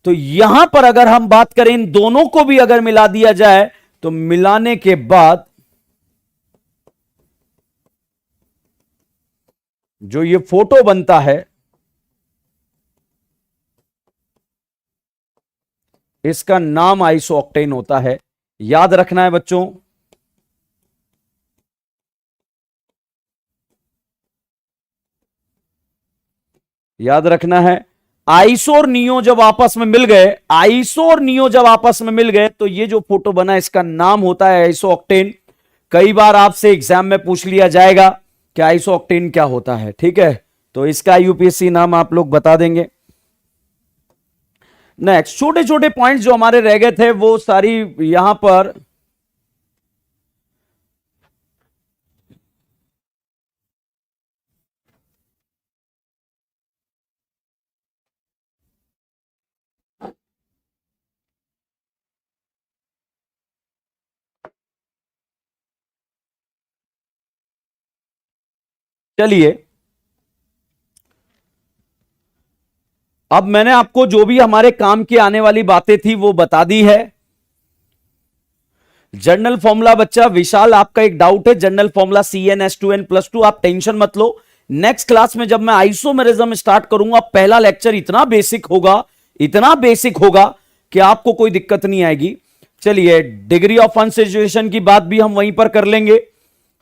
तो यहां पर अगर हम बात करें इन दोनों को भी अगर मिला दिया जाए तो मिलाने के बाद जो ये फोटो बनता है इसका नाम आइसोऑक्टेन होता है। याद रखना है बच्चों। याद रखना है, आइसो और नियो जब आपस में मिल गए, आइसो और नियो जब आपस में मिल गए तो ये जो फोटो बना इसका नाम होता है आइसोऑक्टेन। कई बार आपसे एग्जाम में पूछ लिया जाएगा कि आइसोऑक्टेन क्या होता है, ठीक है, तो इसका यूपीएससी नाम आप लोग बता देंगे। नेक्स्ट, छोटे छोटे पॉइंट्स जो हमारे रह गए थे वो सारी यहां पर चलिए, अब मैंने आपको जो भी हमारे काम की आने वाली बातें थी वो बता दी है। जनरल फॉर्मूला बच्चा विशाल आपका एक डाउट है, जनरल फॉर्मूला CnH2n+2, आप टेंशन मत लो। नेक्स्ट क्लास में जब मैं आइसोमेरिज्म स्टार्ट करूंगा, पहला लेक्चर इतना बेसिक होगा, इतना बेसिक होगा कि आपको कोई दिक्कत नहीं आएगी। चलिए, डिग्री ऑफ अनसैचुरेशन की बात भी हम वहीं पर कर लेंगे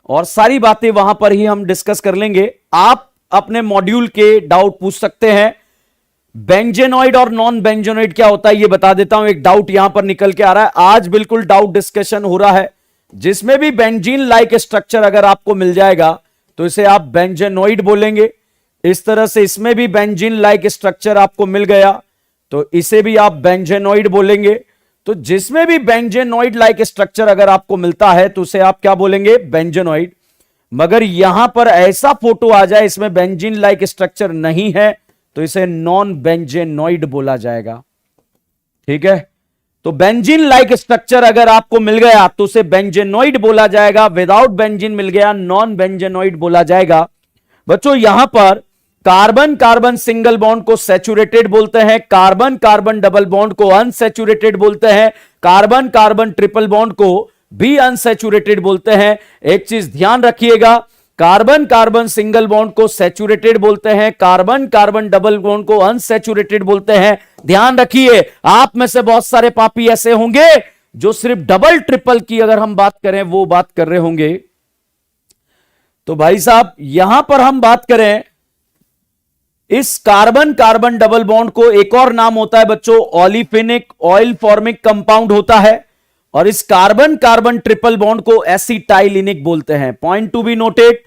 और सारी बातें वहां पर ही हम डिस्कस कर लेंगे। आप अपने मॉड्यूल के डाउट पूछ सकते हैं। बेंजेनॉइड और नॉन बेंजेनॉइड क्या होता है ये बता देता हूं, एक डाउट यहां पर निकल के आ रहा है। आज बिल्कुल डाउट डिस्कशन हो रहा है, जिसमें भी बेंजीन लाइक स्ट्रक्चर अगर आपको मिल जाएगा तो इसे आप बेंजेनॉइड बोलेंगे। इस तरह से इसमें भी बेंजीन लाइक स्ट्रक्चर आपको मिल गया तो इसे भी आप बेंजेनॉइड बोलेंगे। तो जिसमें भी बेंजेनॉइड लाइक स्ट्रक्चर अगर आपको मिलता है तो उसे आप क्या बोलेंगे, बेंजेनॉइड। मगर यहां पर ऐसा फोटो आ जाए इसमें बेंजीन लाइक स्ट्रक्चर नहीं है तो इसे नॉन बेंजेनॉइड बोला जाएगा, ठीक है। तो बेंजीन लाइक स्ट्रक्चर अगर आपको मिल गया तो उसे बेंजेनॉइड बोला जाएगा, विदाउट बेंजीन मिल गया नॉन बेंजेनॉइड बोला जाएगा। बच्चों यहां पर कार्बन कार्बन सिंगल बॉन्ड को सैचुरेटेड बोलते हैं, कार्बन कार्बन डबल बॉन्ड को अनसैचुरेटेड बोलते हैं, कार्बन कार्बन ट्रिपल बॉन्ड को भी अनसैचुरेटेड बोलते हैं। एक चीज ध्यान रखिएगा, कार्बन कार्बन सिंगल बॉन्ड को सैचुरेटेड बोलते हैं, कार्बन कार्बन डबल बॉन्ड को अनसैचुरेटेड बोलते हैं। ध्यान रखिए, आप में से बहुत सारे पापी ऐसे होंगे जो सिर्फ डबल ट्रिपल की अगर हम बात करें वो बात कर रहे होंगे। तो भाई साहब यहां पर हम बात करें इस कार्बन कार्बन डबल बॉन्ड को, एक और नाम होता है बच्चों ओलिफिनिक ऑयल फॉर्मिक कंपाउंड होता है, और इस कार्बन कार्बन ट्रिपल बॉन्ड को एसिटाइलिनिक बोलते हैं। पॉइंट टू बी नोटेड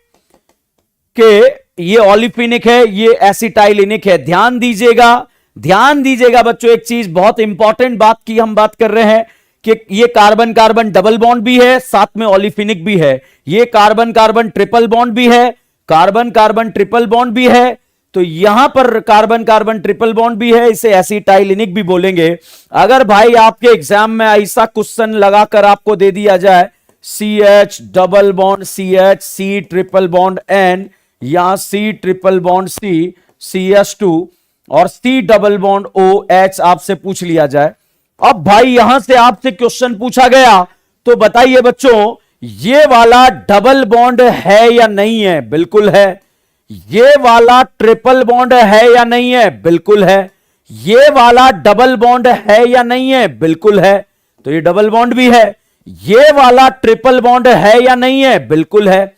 कि ये ओलिफिनिक है, ये एसिटाइलिनिक है। ध्यान दीजिएगा, ध्यान दीजिएगा बच्चों, एक चीज बहुत इंपॉर्टेंट बात की हम बात कर रहे हैं कि ये कार्बन कार्बन डबल बॉन्ड भी है, साथ में ओलिफिनिक भी है, ये कार्बन कार्बन ट्रिपल बॉन्ड भी है, कार्बन कार्बन ट्रिपल बॉन्ड भी है। तो यहां पर कार्बन कार्बन ट्रिपल बॉन्ड भी है, इसे एसिटाइलिनिक भी बोलेंगे। अगर भाई आपके एग्जाम में ऐसा क्वेश्चन लगाकर आपको दे दिया जाए CH double bond CH, C triple bond N या C triple bond C, CH2 और C डबल बॉन्ड OH आपसे पूछ लिया जाए, अब भाई यहां से आपसे क्वेश्चन पूछा गया तो बताइए बच्चों ये वाला डबल बॉन्ड है या नहीं है? बिल्कुल है। ये वाला ट्रिपल बॉन्ड है या नहीं है? बिल्कुल है। ये वाला डबल बॉन्ड है या नहीं है? बिल्कुल है। तो ये डबल बॉन्ड भी है। ये वाला ट्रिपल बॉन्ड है या नहीं है? बिल्कुल है।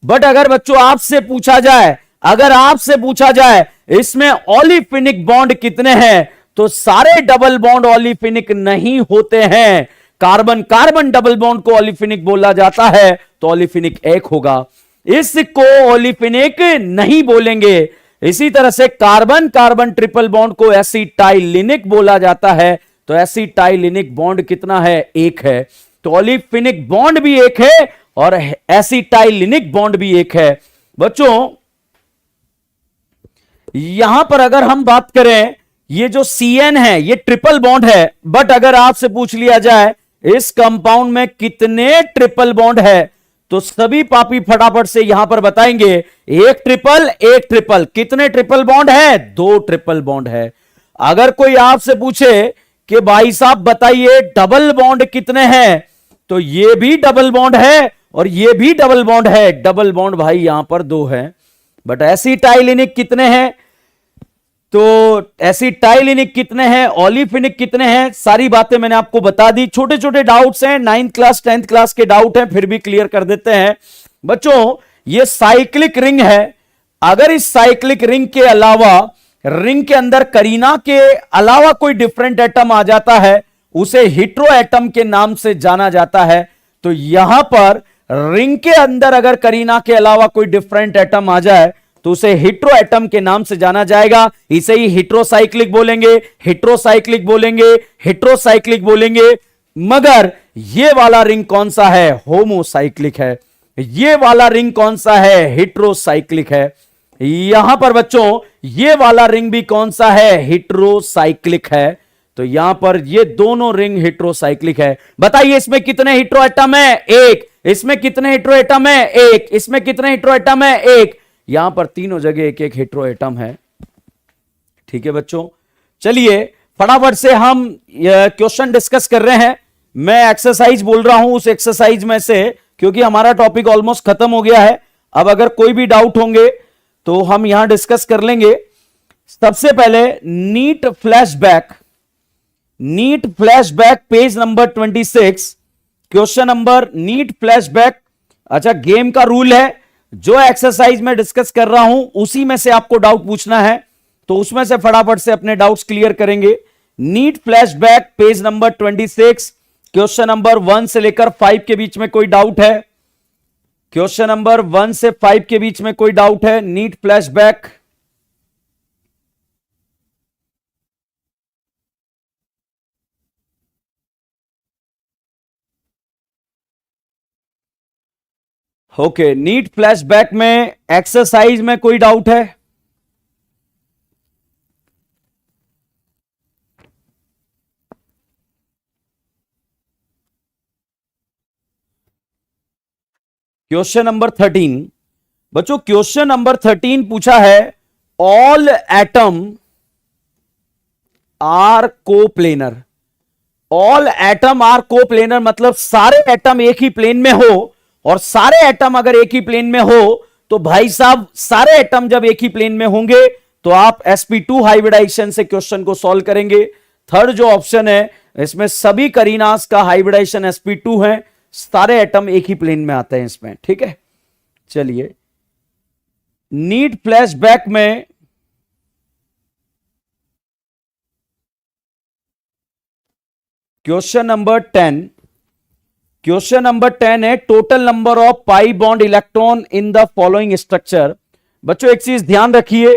बट अगर बच्चों आपसे पूछा जाए अगर आपसे पूछा जाए इसमें ओलिफिनिक बॉन्ड कितने हैं, तो सारे डबल बॉन्ड ओलिफिनिक नहीं होते हैं। कार्बन कार्बन डबल बॉन्ड को ओलिफिनिक बोला जाता है, तो ओलिफिनिक एक होगा, इसको ओलिफिनिक नहीं बोलेंगे। इसी तरह से कार्बन कार्बन ट्रिपल बॉन्ड को एसिटाइलिनिक बोला जाता है, तो एसिटाइलिनिक बॉन्ड कितना है, एक है। तो ओलिफिनिक बॉन्ड भी एक है और एसिटाइलिनिक बॉन्ड भी एक है। बच्चों यहां पर अगर हम बात करें, ये जो CN है ये ट्रिपल बॉन्ड है, बट अगर आपसे पूछ लिया जाए इस कंपाउंड में कितने ट्रिपल बॉन्ड है, तो सभी पापी फटाफट से यहां पर बताएंगे एक ट्रिपल। कितने ट्रिपल बॉन्ड है, 2 ट्रिपल बॉन्ड है। अगर कोई आपसे पूछे कि भाई साहब बताइए डबल बॉन्ड कितने हैं, तो ये भी डबल बॉन्ड है और ये भी डबल बॉन्ड है। डबल बॉन्ड भाई यहां पर 2 है। बट एसिटाइलिनिक कितने हैं, तो एसिटाइलिनिक कितने हैं, ओलिफिनिक कितने हैं, सारी बातें मैंने आपको बता दी। छोटे छोटे डाउट्स हैं, 9th क्लास 10th क्लास के डाउट हैं, फिर भी क्लियर कर देते हैं। बच्चों ये साइक्लिक रिंग है। अगर इस साइक्लिक रिंग के अलावा, रिंग के अंदर करीना के अलावा कोई डिफरेंट एटम आ जाता है, उसे हेटेरो एटम के नाम से जाना जाता है। तो यहां पर रिंग के अंदर अगर करीना के अलावा कोई डिफरेंट एटम आ जाए, तो उसे हेटेरो एटम के नाम से जाना जाएगा। इसे ही हेटेरोसाइक्लिक बोलेंगे, हेटेरोसाइक्लिक बोलेंगे, हेटेरोसाइक्लिक बोलेंगे। मगर ये वाला रिंग कौन सा है, होमोसाइक्लिक है। ये वाला रिंग कौन सा है, हेटेरोसाइक्लिक है। यहां पर बच्चों ये वाला रिंग भी कौन सा है, हेटेरोसाइक्लिक है। तो यहां पर ये दोनों रिंग हेटेरोसाइक्लिक है। बताइए इसमें कितने हेटेरो एटम है, एक। इसमें कितने हेटेरो एटम है, एक। इसमें कितने हेटेरो एटम है, एक। यहां पर तीनों जगह एक एक हेटेरो एटम है। ठीक है बच्चों, चलिए फटाफट से हम क्वेश्चन डिस्कस कर रहे हैं। मैं एक्सरसाइज बोल रहा हूं, उस एक्सरसाइज में से, क्योंकि हमारा टॉपिक ऑलमोस्ट खत्म हो गया है। अब अगर कोई भी डाउट होंगे तो हम यहां डिस्कस कर लेंगे। सबसे पहले NEET flashback, NEET flashback page number 26, question number NEET flashback. अच्छा, गेम का रूल है, जो एक्सरसाइज में डिस्कस कर रहा हूं उसी में से आपको डाउट पूछना है, तो उसमें से फटाफट से अपने डाउट्स क्लियर करेंगे। NEET flashback page number 26, question number 1 से लेकर 5 के बीच में कोई डाउट है? क्वेश्चन नंबर 1 से 5 के बीच में कोई डाउट है? NEET flashback. Okay, NEET flashback में एक्सरसाइज में कोई डाउट है? क्वेश्चन नंबर 13 बच्चों, क्वेश्चन नंबर 13 पूछा है all atom are coplanar. All atom are coplanar मतलब सारे एटम एक ही प्लेन में हो, और सारे एटम अगर एक ही प्लेन में हो तो भाई साहब सारे एटम जब एक ही प्लेन में होंगे तो आप sp2 हाइब्रिडाइजेशन से क्वेश्चन को सॉल्व करेंगे। थर्ड जो ऑप्शन है इसमें सभी करीनास का हाइब्रिडाइजेशन sp2 है, सारे एटम एक ही प्लेन में आते हैं इसमें। ठीक है, चलिए नीट फ्लैशबैक में क्वेश्चन नंबर 10, क्वेश्चन नंबर 10 है total number of pi bond electron in the following structure. बच्चों एक चीज ध्यान रखिए,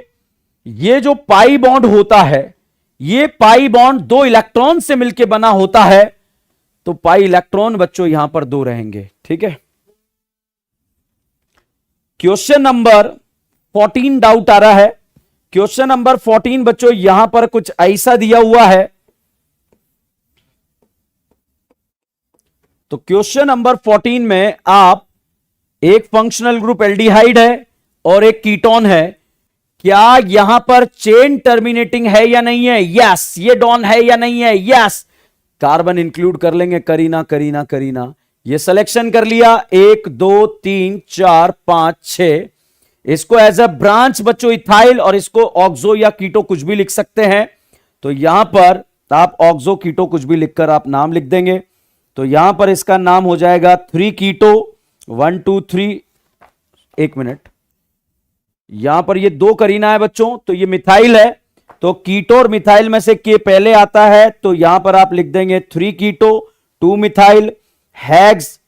ये जो पाई बॉन्ड होता है, ये पाई बॉन्ड 2 इलेक्ट्रॉन से मिलकर बना होता है, तो पाई इलेक्ट्रॉन बच्चों यहां पर 2 रहेंगे। ठीक है, क्वेश्चन नंबर 14 डाउट आ रहा है। क्वेश्चन नंबर 14 बच्चों यहां पर कुछ ऐसा दिया हुआ है, तो क्वेश्चन नंबर 14 में आप एक फंक्शनल ग्रुप एल्डिहाइड है और एक कीटोन है, क्या यहां पर चेन टर्मिनेटिंग है या नहीं है? यस। ये डॉन है या नहीं है? यस। कार्बन इंक्लूड कर लेंगे, करीना करीना करीना, ये सिलेक्शन कर लिया। 1 2 3 4 5 6, इसको एज अ ब्रांच बच्चों इथाइल, और इसको ऑक्सो या कीटो कुछ भी लिख सकते हैं। तो यहां पर आप ऑक्सो कीटो कुछ भी लिखकर आप नाम लिख देंगे। तो यहां पर इसका नाम हो जाएगा 3 कीटो 1 2 3। एक मिनट, यहां पर ये दो करीना है बच्चों, तो ये मिथाइल है, तो कीटो और मिथाइल में से के पहले आता है, तो यहां पर आप लिख देंगे 3 कीटो 2 मिथाइल, हेक्स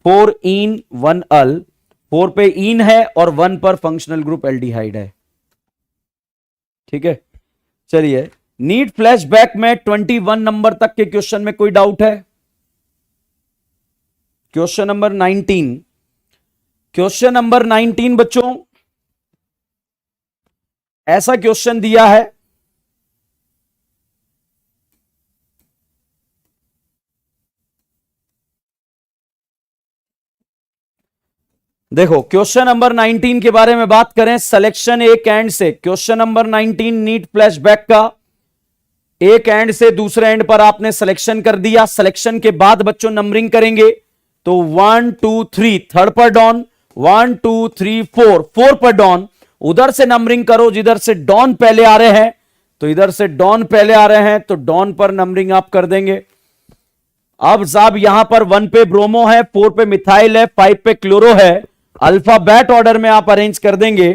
4 इन 1 अल, 4 पे इन है और 1 पर फंक्शनल ग्रुप एल्डिहाइड है। ठीक है, चलिए नीट फ्लैशबैक में 21 नंबर तक के क्वेश्चन में कोई डाउट है? क्वेश्चन नंबर 19, क्वेश्चन नंबर 19 बच्चों, ऐसा क्वेश्चन दिया है, देखो क्वेश्चन नंबर 19 के बारे में बात करें, सिलेक्शन एक एंड से, क्वेश्चन नंबर 19 नीट फ्लैशबैक का, एक एंड से दूसरे एंड पर आपने सिलेक्शन कर दिया। सिलेक्शन के बाद बच्चों नंबरिंग करेंगे, तो 1 2 3 थर्ड पर डॉन, 1 2 3 4 4 पर डॉन, उधर से नंबरिंग करो जिधर से डॉन पहले आ रहे हैं, तो इधर से डॉन पहले आ रहे हैं तो डॉन पर नंबरिंग आप कर देंगे। अब साहब यहां पर 1 पे ब्रोमो है, 4 पे मिथाइल है, 5 पे क्लोरो है, अल्फाबेट ऑर्डर में आप अरेंज कर देंगे,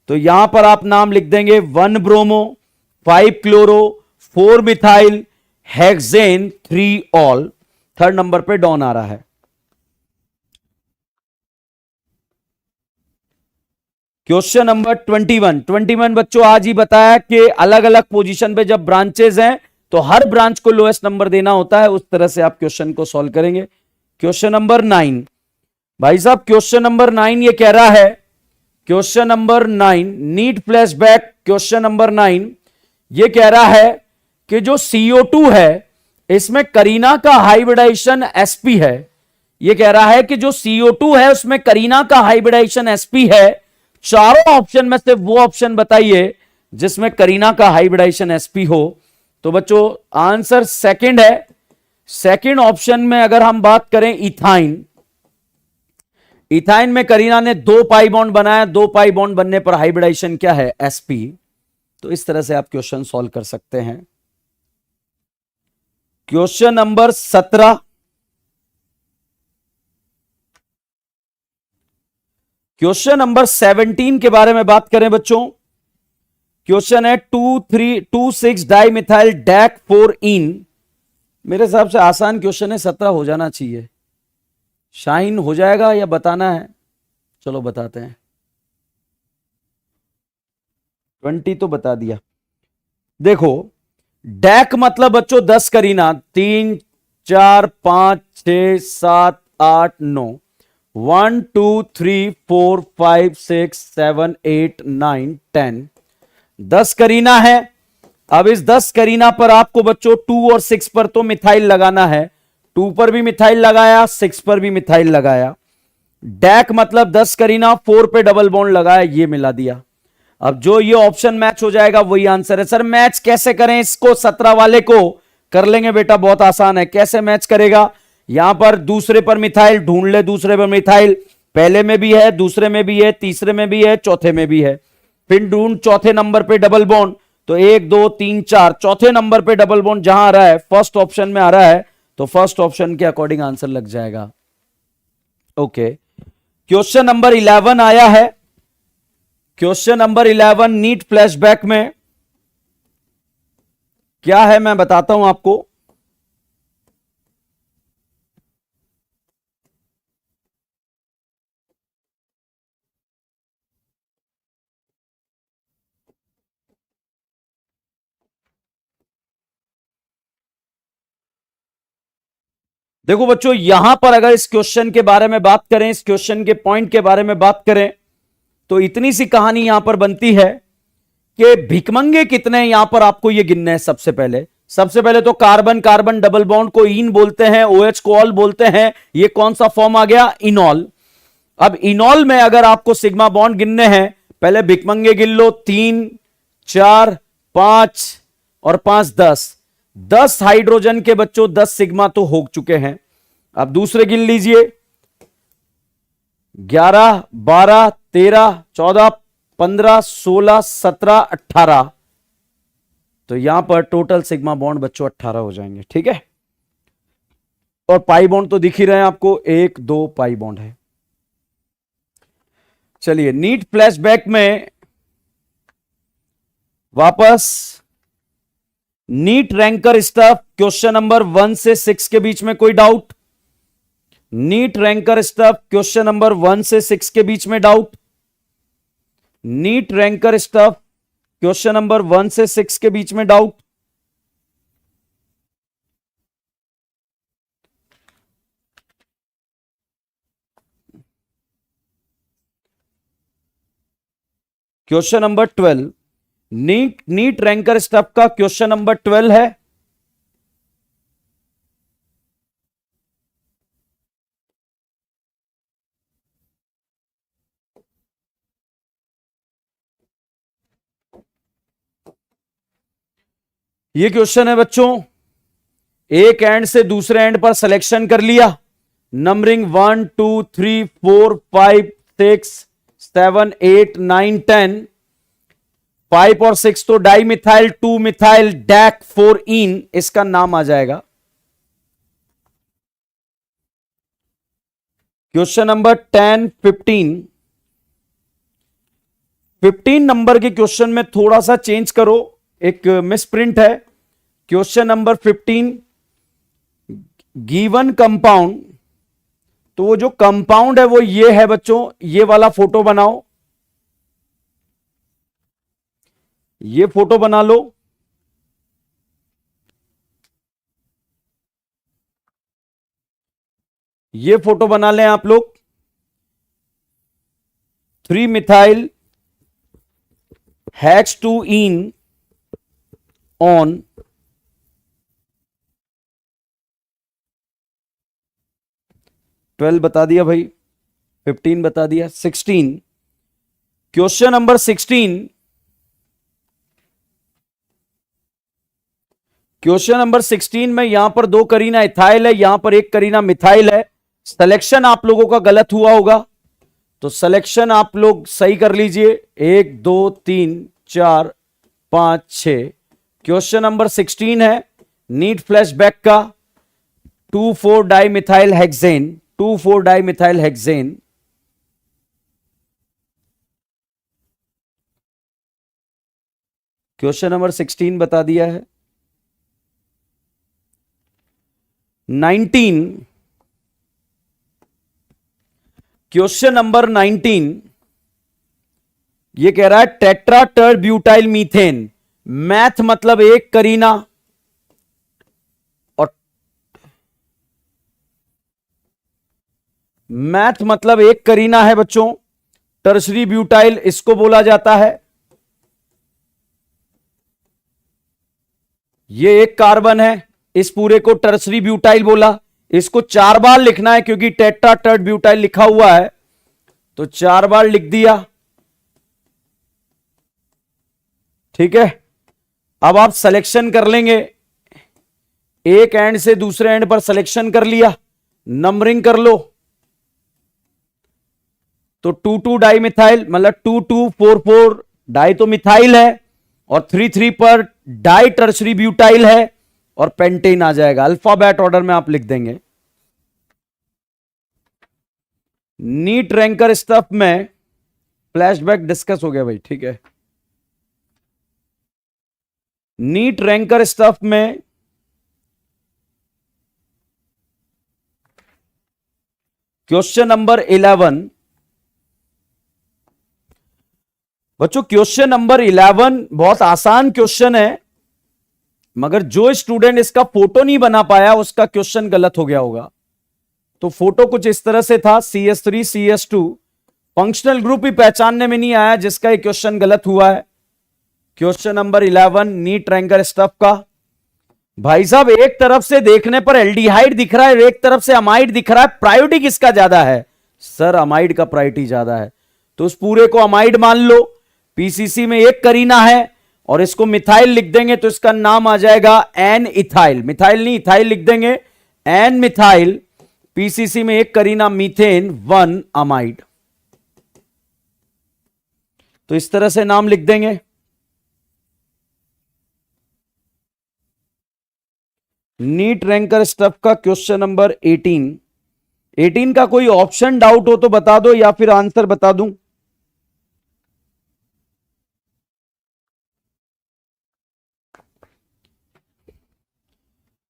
तो यहां पर आप नाम लिख देंगे 1 bromo 5 chloro 4 methyl hexane 3 all, third number पे डॉन आ रहा है। क्वेश्चन नंबर 21 बच्चों आज ही बताया कि अलग अलग पोजीशन पे जब ब्रांचेस हैं तो हर ब्रांच को लोएस्ट नंबर देना होता है, उस तरह से आप क्वेश्चन को सॉल्व करेंगे। क्वेश्चन नंबर 9, भाई साहब क्वेश्चन नंबर 9 ये कह रहा है, question number 9 NEET flashback, question number 9 ये कह रहा है कि जो CO2 है इसमें करीना का हाइब्रिडाइजेशन sp है। ये कह रहा है कि जो CO2 है उसमें करीना का हाइब्रिडाइजेशन sp है, चारों ऑप्शन में से वो ऑप्शन बताइए जिसमें करीना का हाइब्रिडाइजेशन sp हो। तो बच्चों आंसर सेकंड है, सेकंड ऑप्शन में अगर हम बात करें इथाइन, इथाइन में करीना ने 2 पाई बॉन्ड बनाया, 2 पाई बॉन्ड बनने पर हाइब्रिडाइजेशन क्या है sp। तो इस तरह से आप क्वेश्चन सॉल्व कर सकते हैं। क्वेश्चन नंबर 17, क्वेश्चन नंबर 17 के बारे में बात करें बच्चों, क्वेश्चन है 2,3,2,6 डाई मिथाइल डैक 4 इन, मेरे हिसाब से आसान क्वेश्चन है, 17 हो जाना चाहिए। शाइन हो जाएगा या बताना है? चलो बताते हैं, 20 तो बता दिया। देखो डैक मतलब बच्चों 10 करीना, 3 4 5 6 7 8 9, 1 2 3 4 5 6 7 8 9 10, 10 करीना है। अब इस 10 करीना पर आपको बच्चों 2 और 6 पर तो मिथाइल लगाना है, 2 पर भी मिथाइल लगाया, 6 पर भी मिथाइल लगाया। डैक मतलब 10 करीना, 4 पे डबल बॉन्ड लगाया, ये मिला दिया। अब जो ये ऑप्शन मैच हो जाएगा वही आंसर है। सर मैच कैसे करें इसको? 17 वाले को कर लेंगे बेटा, बहुत आसान है। कैसे मैच करेगा? यहां पर दूसरे पर मिथाइल ढूंढ ले, दूसरे पर मिथाइल पहले में भी है, दूसरे में भी है, तीसरे में भी है, चौथे में भी है, फिर ढूंढ चौथे नंबर पे डबल बॉन्ड, तो 1 2 3 4, चौथे नंबर पे डबल बॉन्ड जहां आ रहा है फर्स्ट ऑप्शन में आ रहा है, तो फर्स्ट ऑप्शन के अकॉर्डिंग आंसर लग जाएगा। ओके, क्वेश्चन नंबर 11 आया है, क्वेश्चन नंबर 11 नीट फ्लैशबैक में क्या है मैं बताता हूं आपको। देखो बच्चों यहां पर अगर इस क्वेश्चन के बारे में बात करें, इस क्वेश्चन के पॉइंट के बारे में बात करें, तो इतनी सी कहानी यहां पर बनती है कि भिकमंगे कितने हैं यहां पर आपको ये गिनने हैं। सबसे पहले तो कार्बन कार्बन डबल बॉन्ड को इन बोलते हैं, OH को ऑल बोलते हैं, ये कौन सा फॉर्म आ गया? इनॉल। अब इनॉल में अगर आपको सिग्मा बॉन्ड गिनने हैं, पहले भिकमंगे गिन लो, 3 4 5 और 5 10 हाइड्रोजन के बच्चों 10 सिग्मा तो हो चुके हैं। अब दूसरे गिन लीजिए, 11 12 13 14 15 16 17 18, तो यहां पर टोटल सिग्मा बॉन्ड बच्चों 18 हो जाएंगे। ठीक है, और पाई बॉन्ड तो दिख ही रहे हैं आपको, 1 2 पाई बॉन्ड है। चलिए नीट फ्लैशबैक में वापस NEET ranker stuff question number 1 से 6 के बीच में कोई doubt? NEET ranker stuff question number 1 से 6 के बीच में doubt? NEET ranker stuff question number 1 से 6 के बीच में doubt? Question number 12 NEET ranker stuff का क्वेश्चन नंबर 12 है। ये क्वेश्चन है बच्चों, एक एंड से दूसरे एंड पर सिलेक्शन कर लिया, नंबरिंग 1 2 3 4 5 6 7 8 9 10, 5 और 6 तो डाई मिथाइल 2 मिथाइल डैक 4 इन, इसका नाम आ जाएगा। क्वेश्चन नंबर 10 15 15 नंबर के क्वेश्चन में थोड़ा सा चेंज करो, एक मिसप्रिंट है। क्वेश्चन नंबर 15 गिवन कंपाउंड, तो वो जो कंपाउंड है वो ये है बच्चों, ये वाला फोटो बनाओ, ये फोटो बना लो। ये फोटो बना लें आप लोग। 3 methyl hatch 2 in on twelve बता दिया भाई, 15 बता दिया, 16 क्वेश्चन नंबर 16 क्वेश्चन नंबर 16 में यहां पर 2 करीना इथाइल है, यहां पर 1 करीना मिथाइल है। सिलेक्शन आप लोगों का गलत हुआ होगा, तो सिलेक्शन आप लोग सही कर लीजिए। 1 2 3 4 5 6 क्वेश्चन नंबर 16 है नीट फ्लैशबैक का 2,4 di methyl hexane, 2,4 di methyl hexane. Question number 16 बता दिया है। 19 क्वेश्चन नंबर 19 ये कह रहा है टेट्रा टर ब्यूटाइल मीथेन, मैथ मतलब 1 करीना और मैथ मतलब 1 करीना है बच्चों, टर्सरी ब्यूटाइल इसको बोला जाता है। ये 1 कार्बन है, इस पूरे को टर्सरी ब्यूटाइल बोला। इसको 4 बार लिखना है क्योंकि टेट्रा टर ब्यूटाइल लिखा हुआ है, तो 4 बार लिख दिया। ठीक है, अब आप सिलेक्शन कर लेंगे, एक एंड से दूसरे एंड पर सिलेक्शन कर लिया, नंबरिंग कर लो। तो 2,2 डाई मिथाइल मतलब 2,2 4,4 डाई तो मिथाइल है और 3,3 पर डाई टर्सरी ब्यूटाइल है और पेंटेन आ जाएगा। अल्फाबेट ऑर्डर में आप लिख देंगे। नीट रैंकर स्टफ में फ्लैशबैक डिस्कस हो गया भाई, ठीक है। नीट रैंकर स्टफ में क्वेश्चन नंबर 11 बच्चों, क्वेश्चन नंबर 11 बहुत आसान क्वेश्चन है, मगर जो स्टूडेंट इसका फोटो नहीं बना पाया उसका क्वेश्चन गलत हो गया होगा। तो फोटो कुछ इस तरह से था, CS3 CS2, फंक्शनल ग्रुप ही पहचानने में नहीं आया, जिसका ये क्वेश्चन गलत हुआ है। Question number 11 NEET ranker stuff का। भाई साहब एक तरफ से देखने पर एल्डिहाइड दिख रहा है, एक तरफ से अमाइड दिख रहा है, प्रायोरिटी किसका ज्यादा है? सर अमाइड का प्रायोरिटी ज्यादा है, तो उस पूरे को अमाइड मान लो। पीसीसी में 1 करीना है और इसको मिथाइल लिख देंगे तो इसका नाम आ जाएगा एन इथाइल, मिथाइल नहीं इथाइल लिख देंगे, एन मिथाइल। पीसीसी में 1 करीना मीथेन 1 अमाइड, तो इस तरह से नाम लिख देंगे। नीट रैंकर स्टफ का क्वेश्चन नंबर 18 का कोई ऑप्शन डाउट हो तो बता दो या फिर आंसर बता दूं।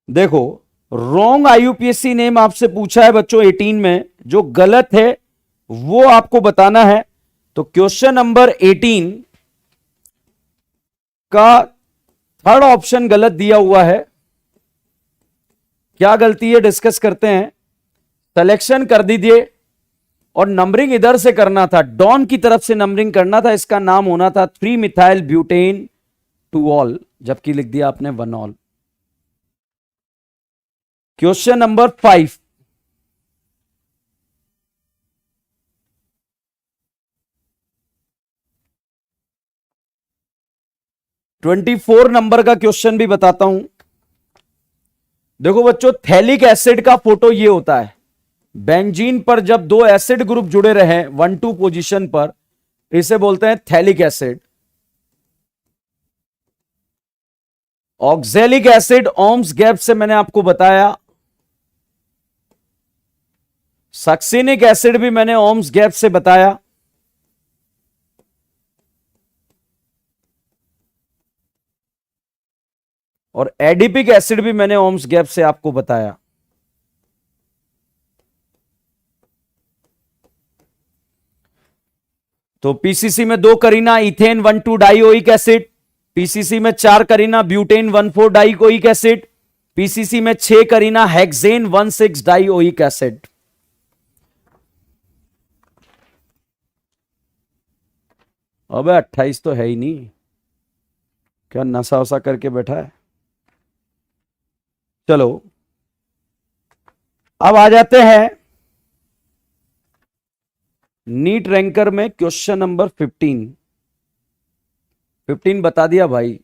देखो, रॉन्ग आईयूपीएसी नेम आपसे पूछा है बच्चों 18 में, जो गलत है वो आपको बताना है। तो क्वेश्चन नंबर 18 का थर्ड ऑप्शन गलत दिया हुआ है। क्या गलती है डिस्कस करते हैं। सिलेक्शन कर दीजिए, और नंबरिंग इधर से करना था, डॉन की तरफ से नंबरिंग करना था। इसका नाम होना था 3 मिथाइल ब्यूटेन 2 ऑल, जबकि लिख दिया आपने 1 all. Question number 5, twenty 24 number का क्वेश्चन भी बताता हूं। देखो बच्चों, थैलिक एसिड का फोटो ये होता है। बेंजीन पर जब दो एसिड ग्रुप जुड़े रहे 1-2 पोजीशन पर, इसे बोलते हैं थैलिक एसिड। ऑक्जेलिक एसिड ओम्स गैप से मैंने आपको बताया। सक्सिनिक एसिड भी मैंने ओम्स गैप से बताया। और एडिपिक एसिड भी मैंने ओम्स गैप से आपको बताया। तो पीसीसी में 2 Kareena ethane 1,2 dioic acid, PCC में 4 Kareena butane 1,4 dioic acid, PCC में 6 करीना हेक्सेन 1,6 डाइओइक एसिड। अबे 28 तो है ही नहीं, क्या नशा वसा करके बैठा है। चलो अब आ जाते हैं नीट रैंकर में क्वेश्चन नंबर 15 बता दिया भाई।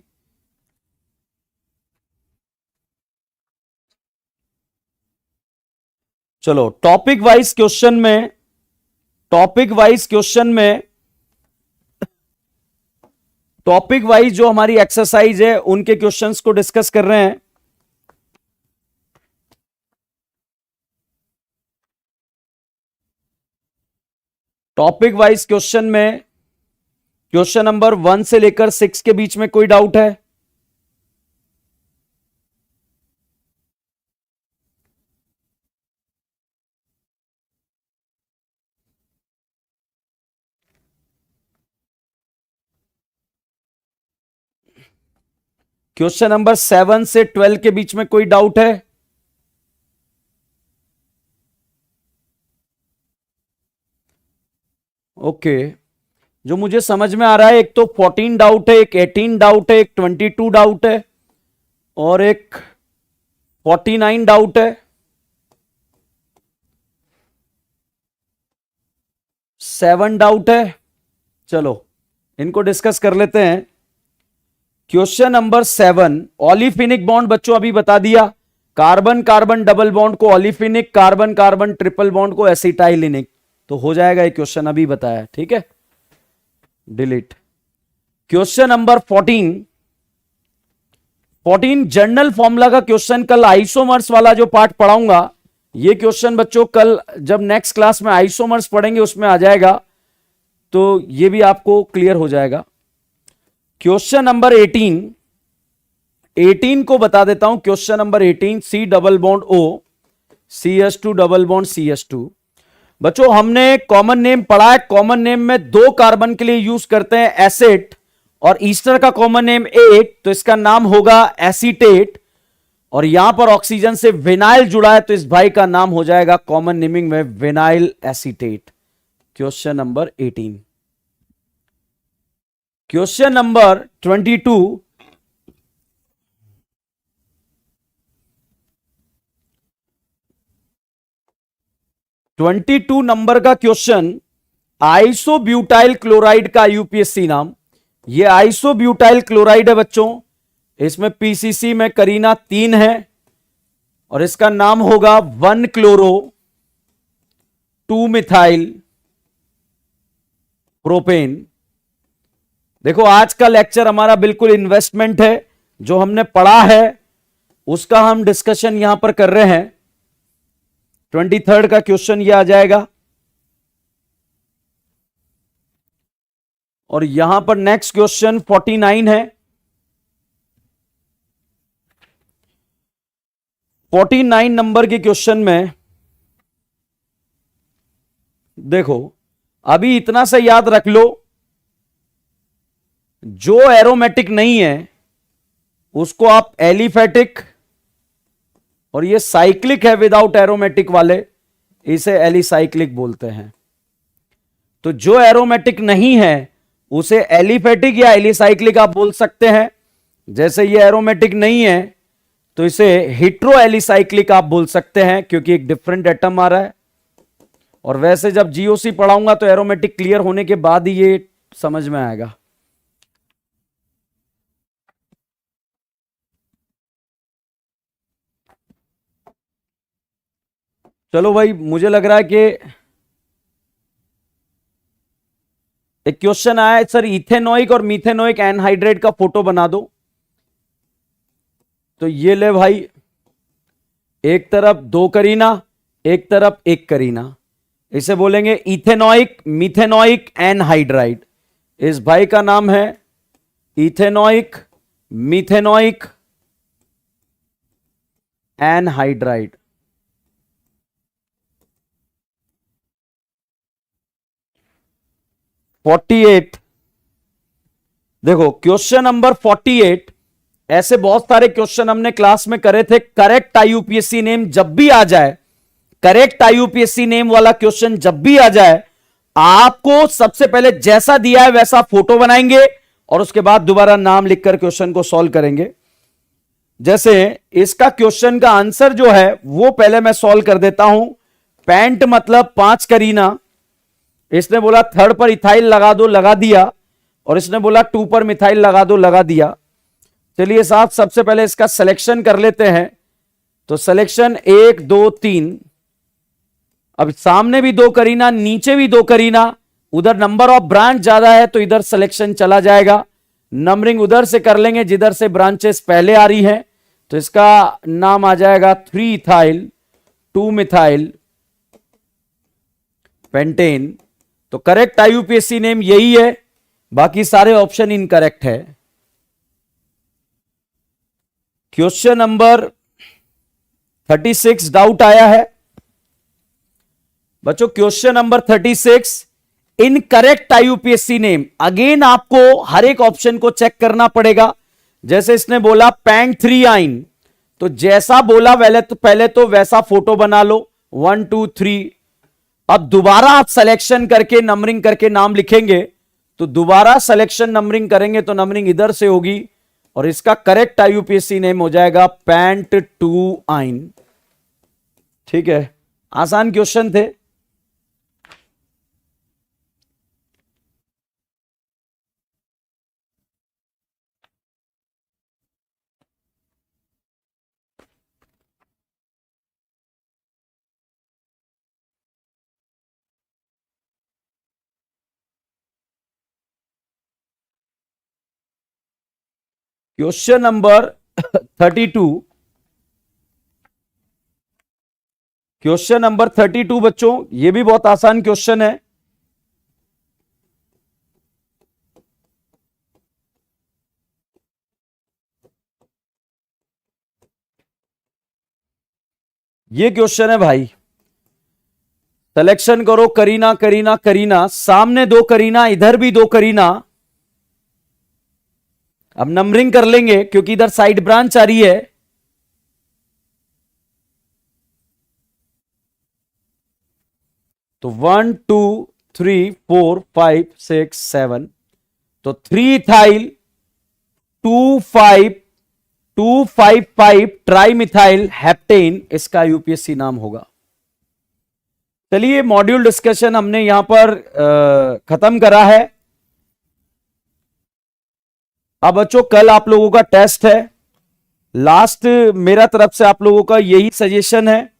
चलो टॉपिक वाइज क्वेश्चन में, टॉपिक वाइज क्वेश्चन में, टॉपिक वाइज जो हमारी एक्सरसाइज है उनके क्वेश्चंस को डिस्कस कर रहे हैं। टॉपिक वाइज क्वेश्चन में क्वेश्चन नंबर 1 से लेकर 6 के बीच में कोई डाउट है? क्वेश्चन नंबर 7 से 12 के बीच में कोई डाउट है? ओके, जो मुझे समझ में आ रहा है, एक तो 14 डाउट है, एक 18 डाउट है, एक 22 डाउट है, और एक 49 डाउट है, 7 डाउट है। चलो इनको डिस्कस कर लेते हैं। क्वेश्चन नंबर 7, ऑलिफिनिक बॉन्ड बच्चों अभी बता दिया। कार्बन कार्बन डबल बॉन्ड को ऑलिफिनिक, कार्बन कार्बन ट्रिपल बॉन्ड को एसिटाइलिनिक। तो हो जाएगा ये क्वेश्चन अभी बताया, ठीक है, delete. Question number 14 journal formula का क्वेश्चन, कल आइसोमर्स वाला जो पार्ट पढ़ाऊंगा, ये क्वेश्चन बच्चों कल जब नेक्स्ट क्लास में आइसोमर्स पढ़ेंगे उसमें आ जाएगा, तो ये भी आपको क्लियर हो जाएगा। क्वेश्चन नंबर 18 को बता देता हूं। Question number 18, C double bond O CH2 double bond CH2। बच्चों हमने कॉमन नेम पढ़ा है, कॉमन नेम में 2 कार्बन के लिए यूज करते हैं एसिड, और ईस्टर का कॉमन नेम 1, तो इसका नाम होगा एसीटेट। और यहां पर ऑक्सीजन से विनाइल जुड़ा है, तो इस भाई का नाम हो जाएगा कॉमन नेमिंग में vinyl acetate. Question number 18। Question number 22, 22 number का क्वेश्चन, आइसोब्यूटाइल क्लोराइड का यूपीएससी नाम। ये आइसोब्यूटाइल क्लोराइड है बच्चों, इसमें पीसीसी में करीना 3 है, और इसका नाम होगा 1 क्लोरो 2 मिथाइल प्रोपेन। देखो आज का लेक्चर हमारा बिल्कुल इन्वेस्टमेंट है, जो हमने पढ़ा है उसका हम डिस्कशन यहां पर कर रहे हैं। 23 का क्वेश्चन ये आ जाएगा, और यहां पर नेक्स्ट क्वेश्चन 49 है। 49 नंबर के क्वेश्चन में देखो, अभी इतना सा याद रख लो, जो एरोमेटिक नहीं है उसको आप एलिफेटिक, और ये साइक्लिक है विदाउट एरोमेटिक वाले, इसे एलिसाइक्लिक बोलते हैं। तो जो एरोमेटिक नहीं है उसे एलिफेटिक या एलिसाइक्लिक आप बोल सकते हैं। जैसे ये एरोमेटिक नहीं है तो इसे हिट्रो एलिसाइक्लिक आप बोल सकते हैं, क्योंकि एक डिफरेंट एटम आ रहा है। और वैसे जब जीओसी पढ़ाऊंगा तो एरोमेटिक क्लियर होने के बाद ही ये समझ में आएगा। चलो भाई, मुझे लग रहा है कि एक क्वेश्चन आया है, सर इथेनोइक और मीथेनोइक एनहाइड्रेट का फोटो बना दो। तो ये ले भाई, एक तरफ 2 करीना, एक तरफ 1 करीना, इसे बोलेंगे इथेनोइक मीथेनोइक एनहाइड्राइड। इस भाई का नाम है ethanoic methanoic anhydride. Forty eight, देखो क्वेश्चन नंबर 48, ऐसे बहुत सारे क्वेश्चन हमने क्लास में करे थे। करेक्ट आईयूपीएससी नेम जब भी आ जाए, करेक्ट आईयूपीएससी नेम वाला क्वेश्चन जब भी आ जाए, आपको सबसे पहले जैसा दिया है वैसा फोटो बनाएंगे और उसके बाद दोबारा नाम लिखकर क्वेश्चन को सॉल्व करेंगे। जैसे इसका क्वेश्चन का आंसर जो है वो पहले मैं सॉल्व कर देता हूं। पैंट मतलब 5 करीना, इसने बोला 3rd पर इथाइल लगा दो, लगा दिया, और इसने बोला 2 पर मिथाइल लगा दो, लगा दिया। चलिए साहब, सबसे पहले इसका सिलेक्शन कर लेते हैं। तो सिलेक्शन 1 2 3, अब सामने भी 2 करीना, नीचे भी 2 करीना, उधर नंबर ऑफ ब्रांच ज्यादा है तो इधर सिलेक्शन चला जाएगा। नंबरिंग उधर से कर लेंगे जिधर से ब्रांचेस पहले आ रही हैं। तो इसका नाम आ जाएगा 3 इथाइल 2 मिथाइल पेंटेन। तो करेक्ट आईयूपीएससी नेम यही है, बाकी सारे ऑप्शन इनकरेक्ट है। क्वेश्चन नंबर 36 डाउट आया है बच्चों। Question number 36, incorrect आईयूपीएससी name. Again आपको हर एक ऑप्शन को चेक करना पड़ेगा। जैसे इसने बोला पैंट 3 आइन, तो जैसा बोला पहले तो वैसा फोटो बना लो, 1 2 3। अब दोबारा आप सिलेक्शन करके नंबरिंग करके नाम लिखेंगे, तो दोबारा सिलेक्शन नंबरिंग करेंगे तो नंबरिंग इधर से होगी, और इसका करेक्ट आईयूपीएससी नेम हो जाएगा पैंट 2 आइन। ठीक है, आसान क्वेश्चन थे। क्वेश्चन नंबर 32, क्वेश्चन नंबर 32 बच्चों, यह भी बहुत आसान क्वेश्चन है। ये क्वेश्चन है भाई, सिलेक्शन करो करीना करीना करीना, सामने 2 करीना, इधर भी 2 करीना। अब नंबरिंग कर लेंगे क्योंकि इधर साइड ब्रांच आ रही है। तो 1 2 3 4 5 6 7, तो 3 इथाइल 2 5 ट्राई मिथाइल हेप्टेन, इसका यूपीएससी नाम होगा। चलिए, मॉड्यूल डिस्कशन हमने यहां पर खत्म करा है। अब बच्चों कल आप लोगों का टेस्ट है। लास्ट मेरा तरफ से आप लोगों का यही सजेशन है,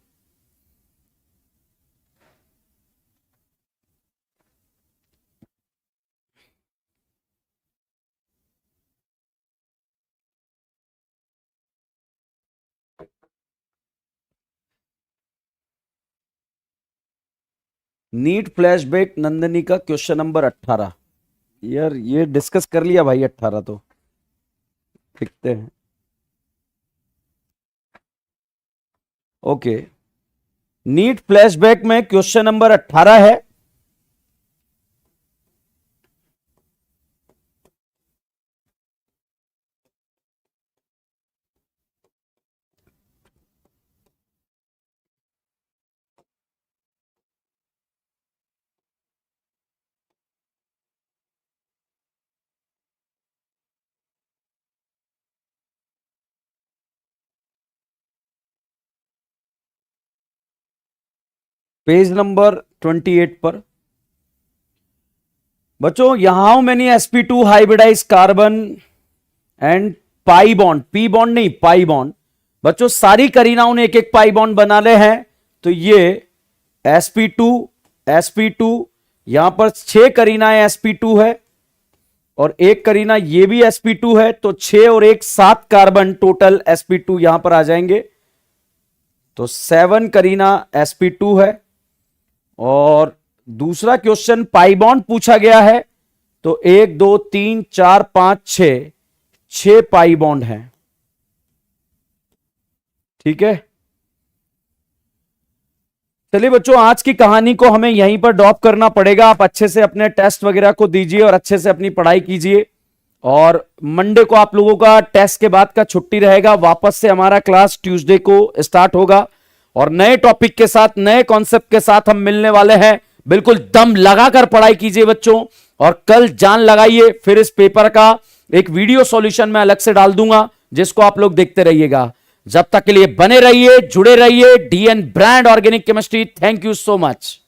नीट फ्लैशबैक नंदनी का क्वेश्चन नंबर 18। यार ये डिस्कस कर लिया भाई, 18 तो लिखते हैं। ओके, नीट फ्लैशबैक में क्वेश्चन नंबर 18 है। पेज नंबर 28 पर बच्चों, यहां how many sp2 hybridize carbon and pi bond, p bond नहीं पाई बॉन्ड। बच्चों सारी करीनाओं ने एक एक पाई बॉन्ड बना ले हैं, तो ये sp2 यहां पर 6 करीनाएं sp2 है और एक करीना ये भी sp2 है, तो 6 और 1 7 कार्बन टोटल sp2 यहां पर आ जाएंगे, तो 7 करीना sp2 है। और दूसरा क्वेश्चन पाई बॉन्ड पूछा गया है, तो 1 2 3 4 5 6 पाई बॉन्ड है। ठीक है, चलिए बच्चों, आज की कहानी को हमें यहीं पर ड्रॉप करना पड़ेगा। आप अच्छे से अपने टेस्ट वगैरह को दीजिए और अच्छे से अपनी पढ़ाई कीजिए, और मंडे को आप लोगों का टेस्ट के बाद का छुट्टी रहेगा। वापस से हमारा क्लास ट्यूसडे को स्टार्ट होगा और नए टॉपिक के साथ, नए कॉन्सेप्ट के साथ हम मिलने वाले हैं। बिल्कुल दम लगाकर पढ़ाई कीजिए बच्चों, और कल जान लगाइए। फिर इस पेपर का एक वीडियो सॉल्यूशन मैं अलग से डाल दूंगा, जिसको आप लोग देखते रहिएगा। जब तक के लिए बने रहिए, जुड़े रहिए। DN brand organic chemistry. Thank you so much.